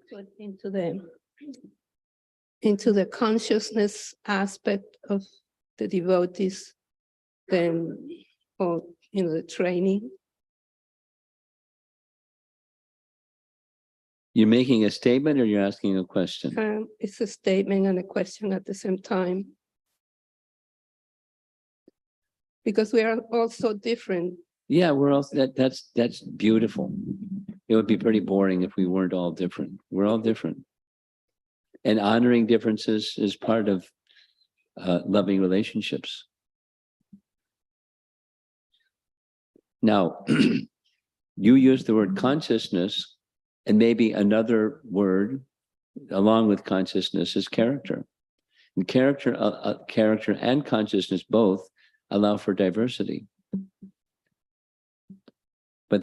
Put into the consciousness aspect of the devotees, then, or, the training. You're making a statement or you're asking a question? It's a statement and a question at the same time. Because we are all so different. Yeah, we're all that's beautiful. It would be pretty boring if we weren't all different. We're all different. And honoring differences is part of loving relationships. Now, you use the word consciousness, and maybe another word along with consciousness is character. And character and consciousness both allow for diversity. But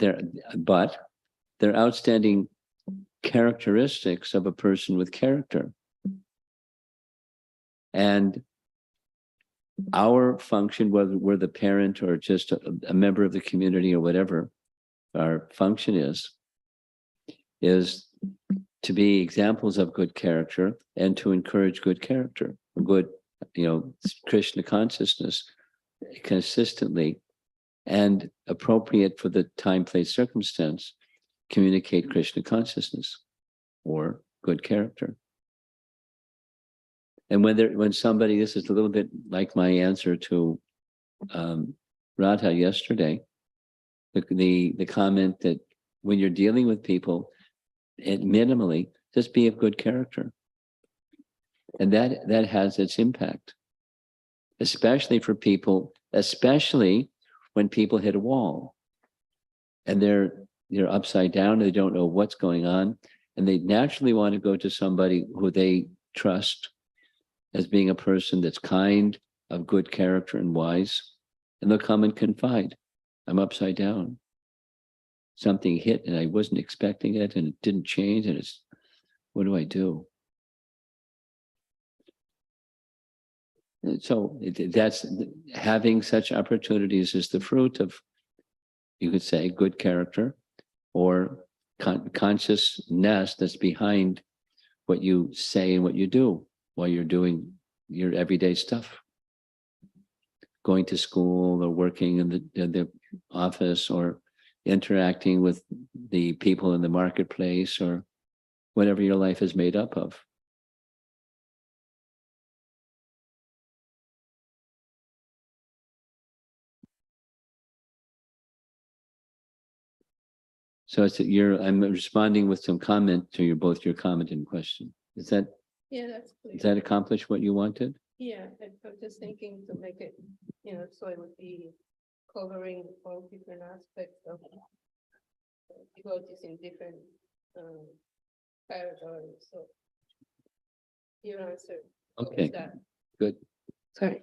they're outstanding characteristics of a person with character. And our function, whether we're the parent or just a member of the community or whatever our function is to be examples of good character and to encourage good character, good, Krishna consciousness consistently and appropriate for the time, place, circumstance, communicate Krishna consciousness or good character. And when somebody, this is a little bit like my answer to Radha yesterday, the comment that when you're dealing with people, minimally, just be of good character. And that has its impact, especially for people, especially when people hit a wall and they're upside down and they don't know what's going on. And they naturally want to go to somebody who they trust as being a person that's kind, of good character and wise. And they'll come and confide. I'm upside down. Something hit and I wasn't expecting it and it didn't change. And what do I do? And so that's having such opportunities is the fruit of, you could say, good character or consciousness that's behind what you say and what you do while you're doing your everyday stuff. Going to school or working in the office or interacting with the people in the marketplace or whatever your life is made up of. So I'm responding with some comment to both your comment and question. Does that accomplish what you wanted? Yeah, I'm just thinking to make it, so it would be covering all different aspects of devotees in different categories. So your answer. Okay, That. good. Sorry.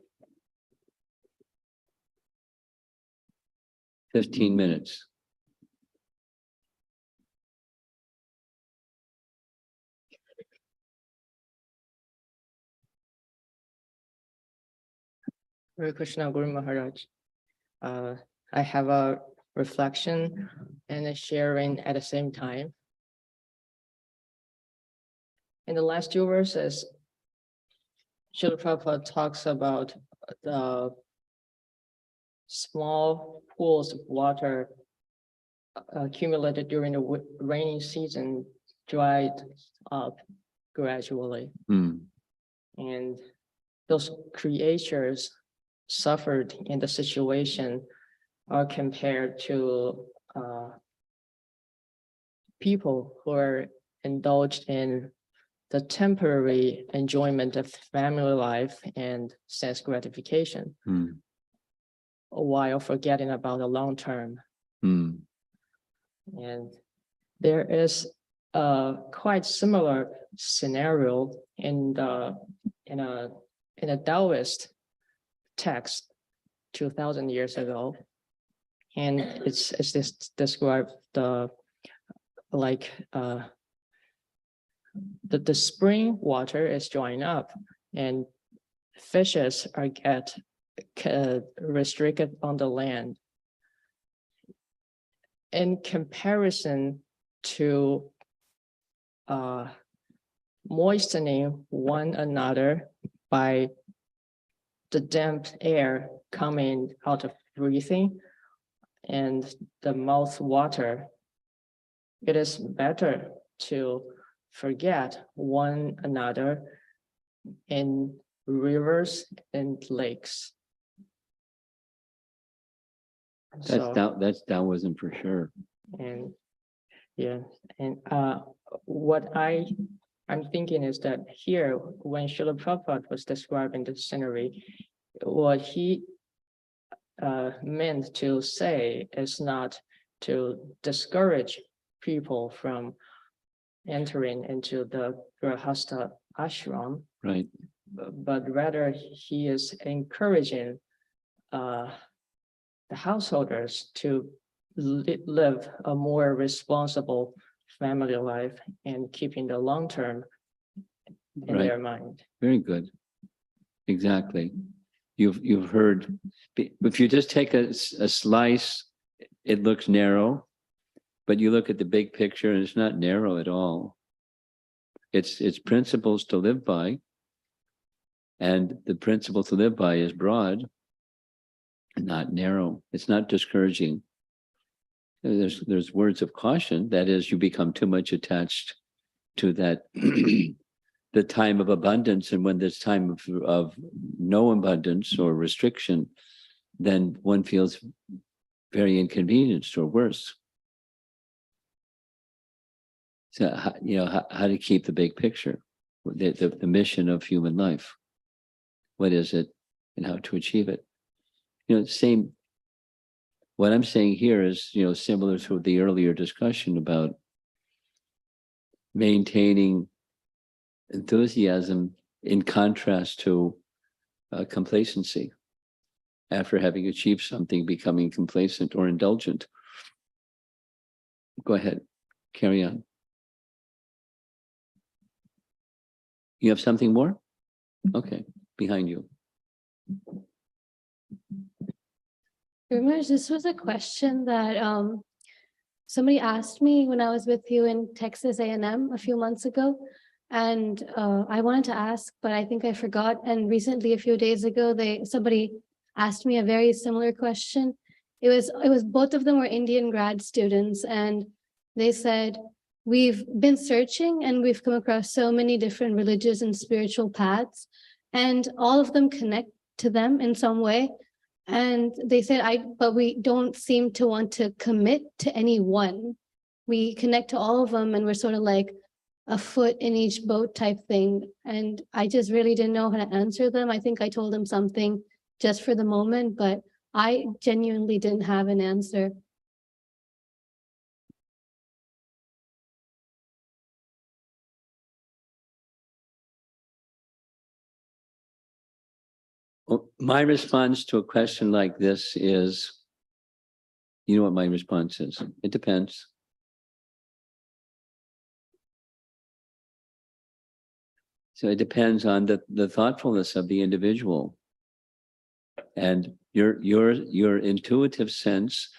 15 minutes. Hare Krishna, Guru Maharaj. I have a reflection and a sharing at the same time. In the last two verses, Srila Prabhupada talks about the small pools of water accumulated during the rainy season dried up gradually. Hmm. And those creatures suffered in the situation are compared to people who are indulged in the temporary enjoyment of family life and sense gratification, while forgetting about the long term. And there is a quite similar scenario in a Taoist text 2,000 years ago. And it's just described the like the spring water is drying up and fishes are get restricted on the land. In comparison to moistening one another by the damp air coming out of breathing and the mouth water, it is better to forget one another in rivers and lakes. That's Taoism for sure. And yeah, and what I'm thinking is that here, when Srila Prabhupada was describing the scenery, what he meant to say is not to discourage people from entering into the Grihastha ashram, Right. but rather he is encouraging the householders to live a more responsible family life and keeping the long term in Right. their mind. Very good. Exactly. You've heard, if you just take a slice, it looks narrow, but you look at the big picture and it's not narrow at all. It's principles to live by. And the principle to live by is broad, not narrow. It's not discouraging. There's words of caution. That is, you become too much attached to that the time of abundance, and when there's time of no abundance or restriction, then one feels very inconvenienced or worse. So how to keep the big picture, the mission of human life. What is it, and how to achieve it? Same. What I'm saying here is, similar to the earlier discussion about maintaining enthusiasm in contrast to complacency. After having achieved something, becoming complacent or indulgent. Go ahead, carry on. You have something more? Okay, behind you. Rumors, this was a question that somebody asked me when I was with you in Texas A&M a few months ago. And I wanted to ask, but I think I forgot. And recently, a few days ago, somebody asked me a very similar question. It was both of them were Indian grad students, and they said, we've been searching and we've come across so many different religious and spiritual paths, and all of them connect to them in some way. And they said, but we don't seem to want to commit to any one. We connect to all of them and we're sort of like a foot in each boat type thing. And I just really didn't know how to answer them. I think I told them something just for the moment, but I genuinely didn't have an answer. Well, my response to a question like this is, you know what my response is? It depends. So it depends on the thoughtfulness of the individual and your intuitive sense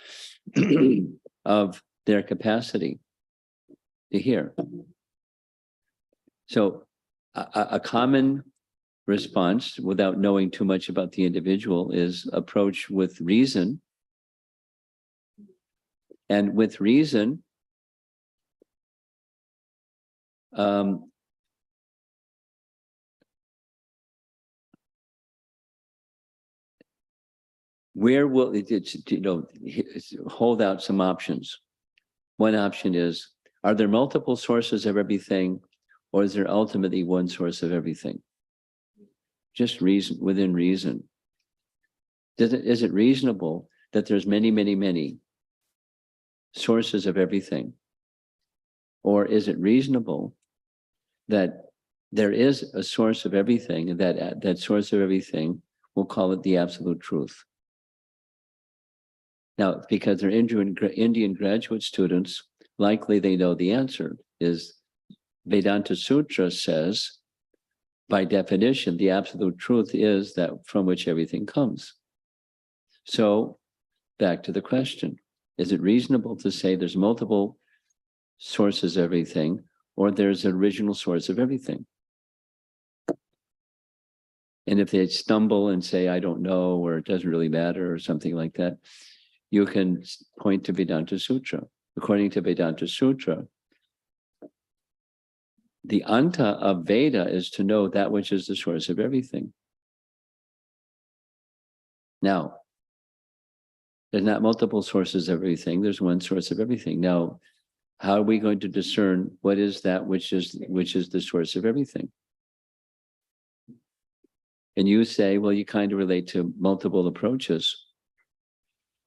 of their capacity to hear. So a common response, without knowing too much about the individual, is approach with reason. And with reason, where will hold out some options. One option is, are there multiple sources of everything, or is there ultimately one source of everything? Just reason, within reason. Is it reasonable that there's many sources of everything? Or is it reasonable that there is a source of everything, and that source of everything, we'll call it the absolute truth. Now, because they're Indian graduate students, likely they know the answer is Vedanta Sutra says, by definition, the absolute truth is that from which everything comes. So back to the question, is it reasonable to say there's multiple sources of everything, or there's an original source of everything? And if they stumble and say, I don't know, or it doesn't really matter, or something like that, you can point to Vedanta Sutra. According to Vedanta Sutra, the anta of Veda is to know that which is the source of everything. Now, there's not multiple sources of everything, there's one source of everything. Now, how are we going to discern what is that which is the source of everything? And you say, well, you kind of relate to multiple approaches.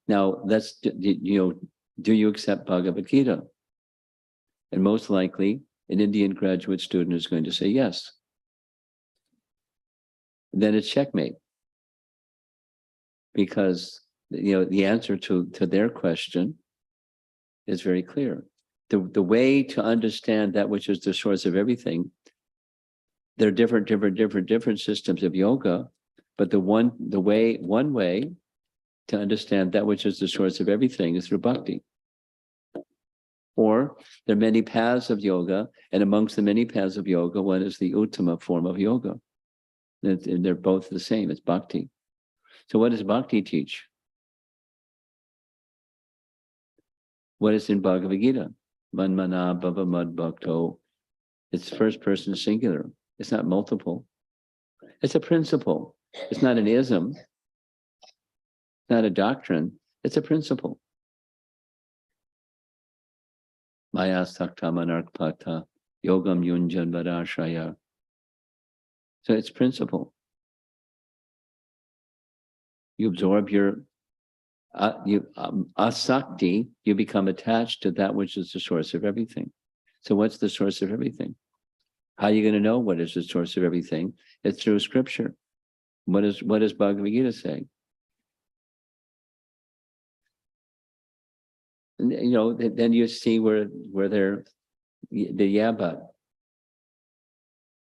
Now, let's, do you accept Bhagavad Gita? And most likely, an Indian graduate student is going to say yes. Then it's checkmate. Because, the answer to their question is very clear. The way to understand that which is the source of everything, there are different systems of yoga, but one way to understand that which is the source of everything is through bhakti. Or there are many paths of yoga, and amongst the many paths of yoga, one is the Uttama form of yoga. And they're both the same, it's bhakti. So what does bhakti teach? What is in Bhagavad Gita? Manmana bhava mad bhakto. It's first person singular. It's not multiple. It's a principle. It's not an ism. It's not a doctrine. It's a principle. Maya sakta manarkpata yogam yunjan varashaya. So it's principle. You absorb your asakti, you become attached to that which is the source of everything. So what's the source of everything? How are you going to know what is the source of everything? It's through scripture. What does Bhagavad Gita say? And, then you see where they're the yabat.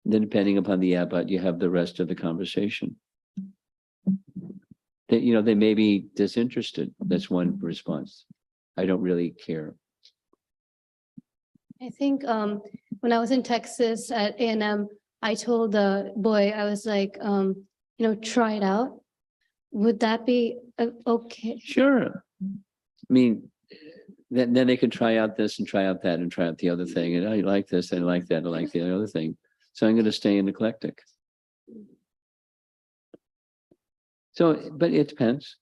Then depending upon the yabat, you have the rest of the conversation. They may be disinterested. That's one response. I don't really care. I think when I was in Texas at A&M, I told the boy, I was like, try it out. Would that be okay? Sure. I mean, then they could try out this and try out that and try out the other thing. And I like this, I like that, I like the other thing. So I'm going to stay in eclectic. So, but it depends.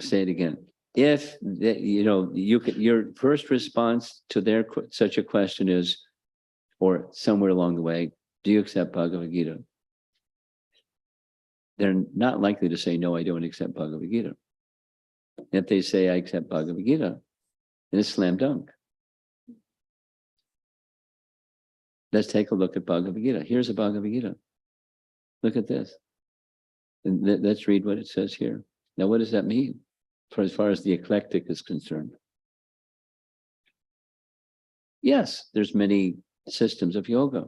Say it again. If your first response to such a question is, or somewhere along the way, do you accept Bhagavad Gita? They're not likely to say, no, I don't accept Bhagavad Gita. If they say, I accept Bhagavad Gita, then it's slam dunk. Let's take a look at Bhagavad Gita. Here's a Bhagavad Gita. Look at this. And let's read what it says here. Now, what does that mean for as far as the eclectic is concerned? Yes, there's many systems of yoga.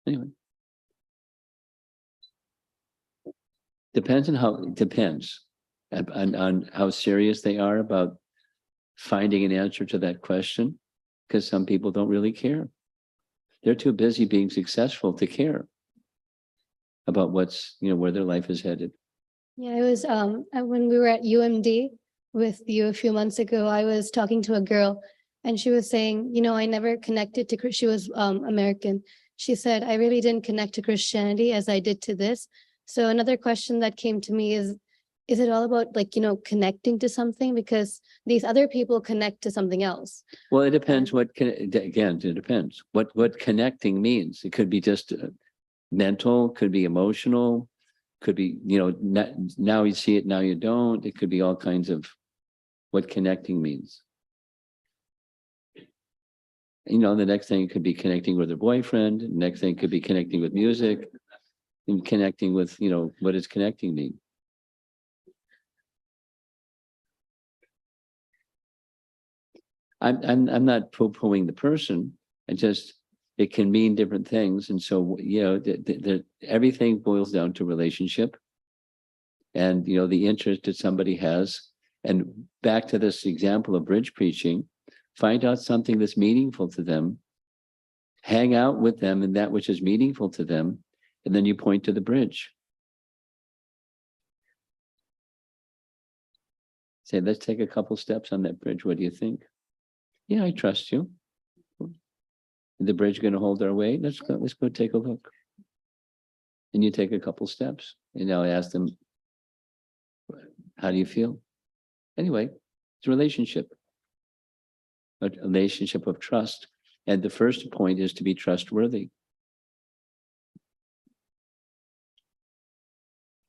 Anyway. Depends on how serious they are about finding an answer to that question, because some people don't really care. They're too busy being successful to care about where their life is headed. Yeah, it was when we were at UMD with you a few months ago, I was talking to a girl and she was saying, I never connected to, she was American. She said, I really didn't connect to Christianity as I did to this. So another question that came to me is it all about connecting to something? Because these other people connect to something else. Well, it depends it depends what connecting means. It could be just mental, could be emotional, could be, now you see it, now you don't. It could be all kinds of what connecting means. You know, the next thing could be connecting with their boyfriend. The next thing could be connecting with music and connecting with, you know, what does connecting mean? I'm not poo-pooing the person. It can mean different things. And so, you know, everything boils down to relationship and, you know, the interest that somebody has. And back to this example of bridge preaching, find out something that's meaningful to them, hang out with them in that which is meaningful to them, and then you point to the bridge. Say, let's take a couple steps on that bridge. What do you think? Yeah, I trust you. Is the bridge going to hold our weight? Let's go take a look. And you take a couple steps. And I'll ask them, how do you feel? Anyway, it's a relationship of trust. And the first point is to be trustworthy.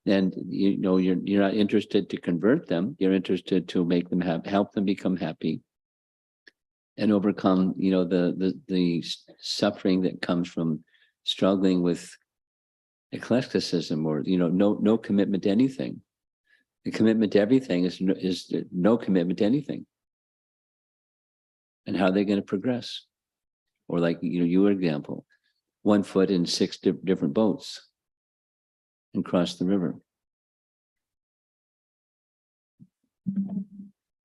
And you know, you're not interested to convert them. You're interested to make them help them become happy and overcome, you know, the suffering that comes from struggling with eclecticism or, you know, no commitment to anything. The commitment to everything is no commitment to anything. And how are they going to progress? Or like, you know, your example, 1 foot in 6 different boats and cross the river.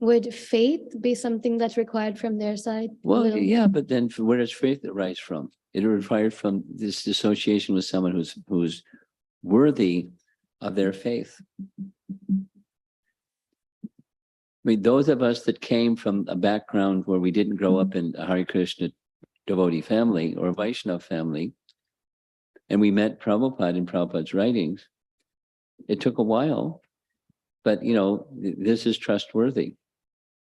Would faith be something that's required from their side? Well, Little- yeah, but then where does faith arise from? It arises from this association with someone who's worthy of their faith. I mean, those of us that came from a background where we didn't grow up in a Hare Krishna devotee family or a Vaishnava family, and we met Prabhupada in Prabhupada's writings, it took a while, but you know, this is trustworthy.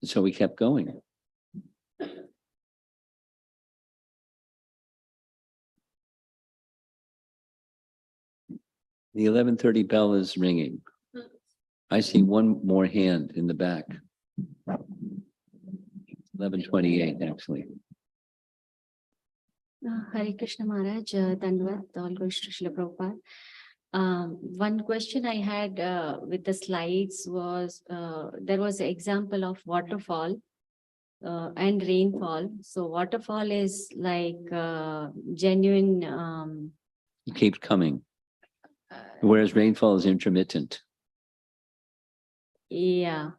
And so we kept going. The 11:30 bell is ringing. I see one more hand in the back. 11:28, actually. Hare Krishna Maharaj, Dandavat, all goes to Srila Prabhupada. One question I had with the slides was, there was an example of waterfall and rainfall. So waterfall is like genuine, It keeps coming, whereas rainfall is intermittent. yeah.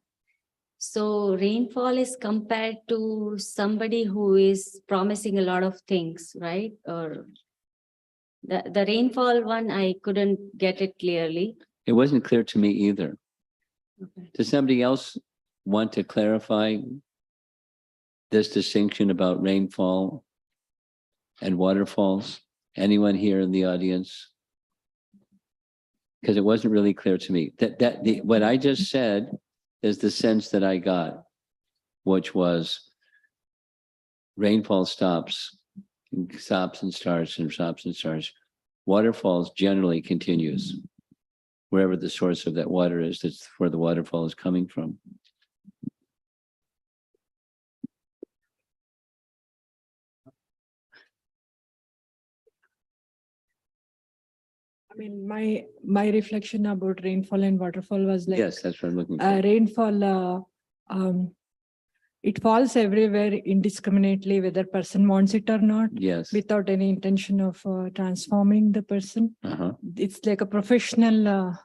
So rainfall is compared to somebody who is promising a lot of things, right? Or the rainfall one, I couldn't get it clearly. It wasn't clear to me either. Okay. Does somebody else want to clarify this distinction about rainfall and waterfalls? Anyone here in the audience? Because it wasn't really clear to me. What I just said is the sense that I got, which was rainfall stops and starts and stops and starts. Waterfalls generally continues wherever the source of that water is. That's where the waterfall is coming from. I mean, my reflection about rainfall and waterfall was like, Yes, that's what I'm looking for. rainfall, it falls everywhere indiscriminately, whether person wants it or not, Yes. without any intention of transforming the person. Uh-huh. It's like a professional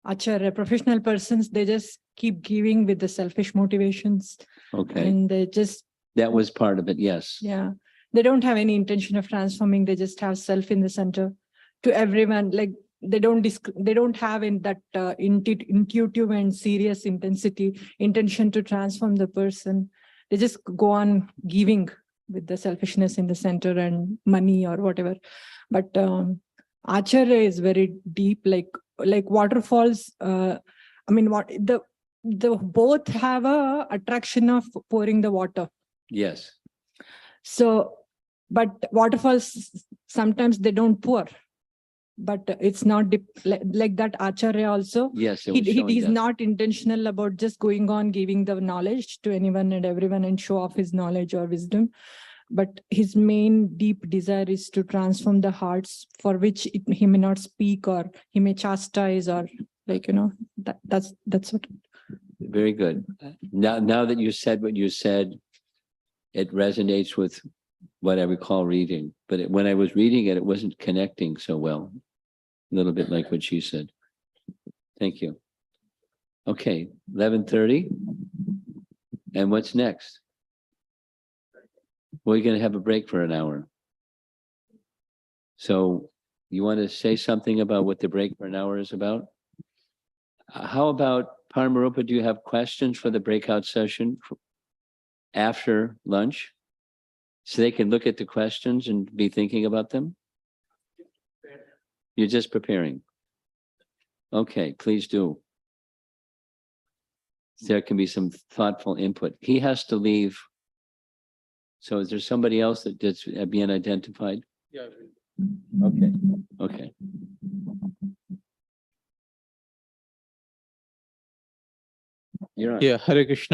acharya, professional persons, they just keep giving with the selfish motivations. Okay. And they just, That was part of it. Yes. yeah, they don't have any intention of transforming. They just have self in the center to everyone. Like they don't have in that intuitive and serious intention to transform the person. They just go on giving with the selfishness in the center and money or whatever. But acharya is very deep, like waterfalls. I mean, what the both have a attraction of pouring the water. Yes. So, but waterfalls sometimes they don't pour. but it's not like that Acharya also. Yes, it was He showing is that. not intentional about just going on giving the knowledge to anyone and everyone and show off his knowledge or wisdom. But his main deep desire is to transform the hearts, for which he may not speak or he may chastise or that's what. Very good. Now that you said what you said, it resonates with what I recall reading. But when I was reading it, it wasn't connecting so well. A little bit like what she said. Thank you. Okay, 11:30. And what's next? We're going to have a break for an hour. So you want to say something about what the break for an hour is about? How about Paramarupa, do you have questions for the breakout session after lunch? So they can look at the questions and be thinking about them? You're just preparing. Okay, please do. There can be some thoughtful input. He has to leave. So is there somebody else that's being identified? Yeah. Okay, okay. You're on. Yeah, Hare Krishna.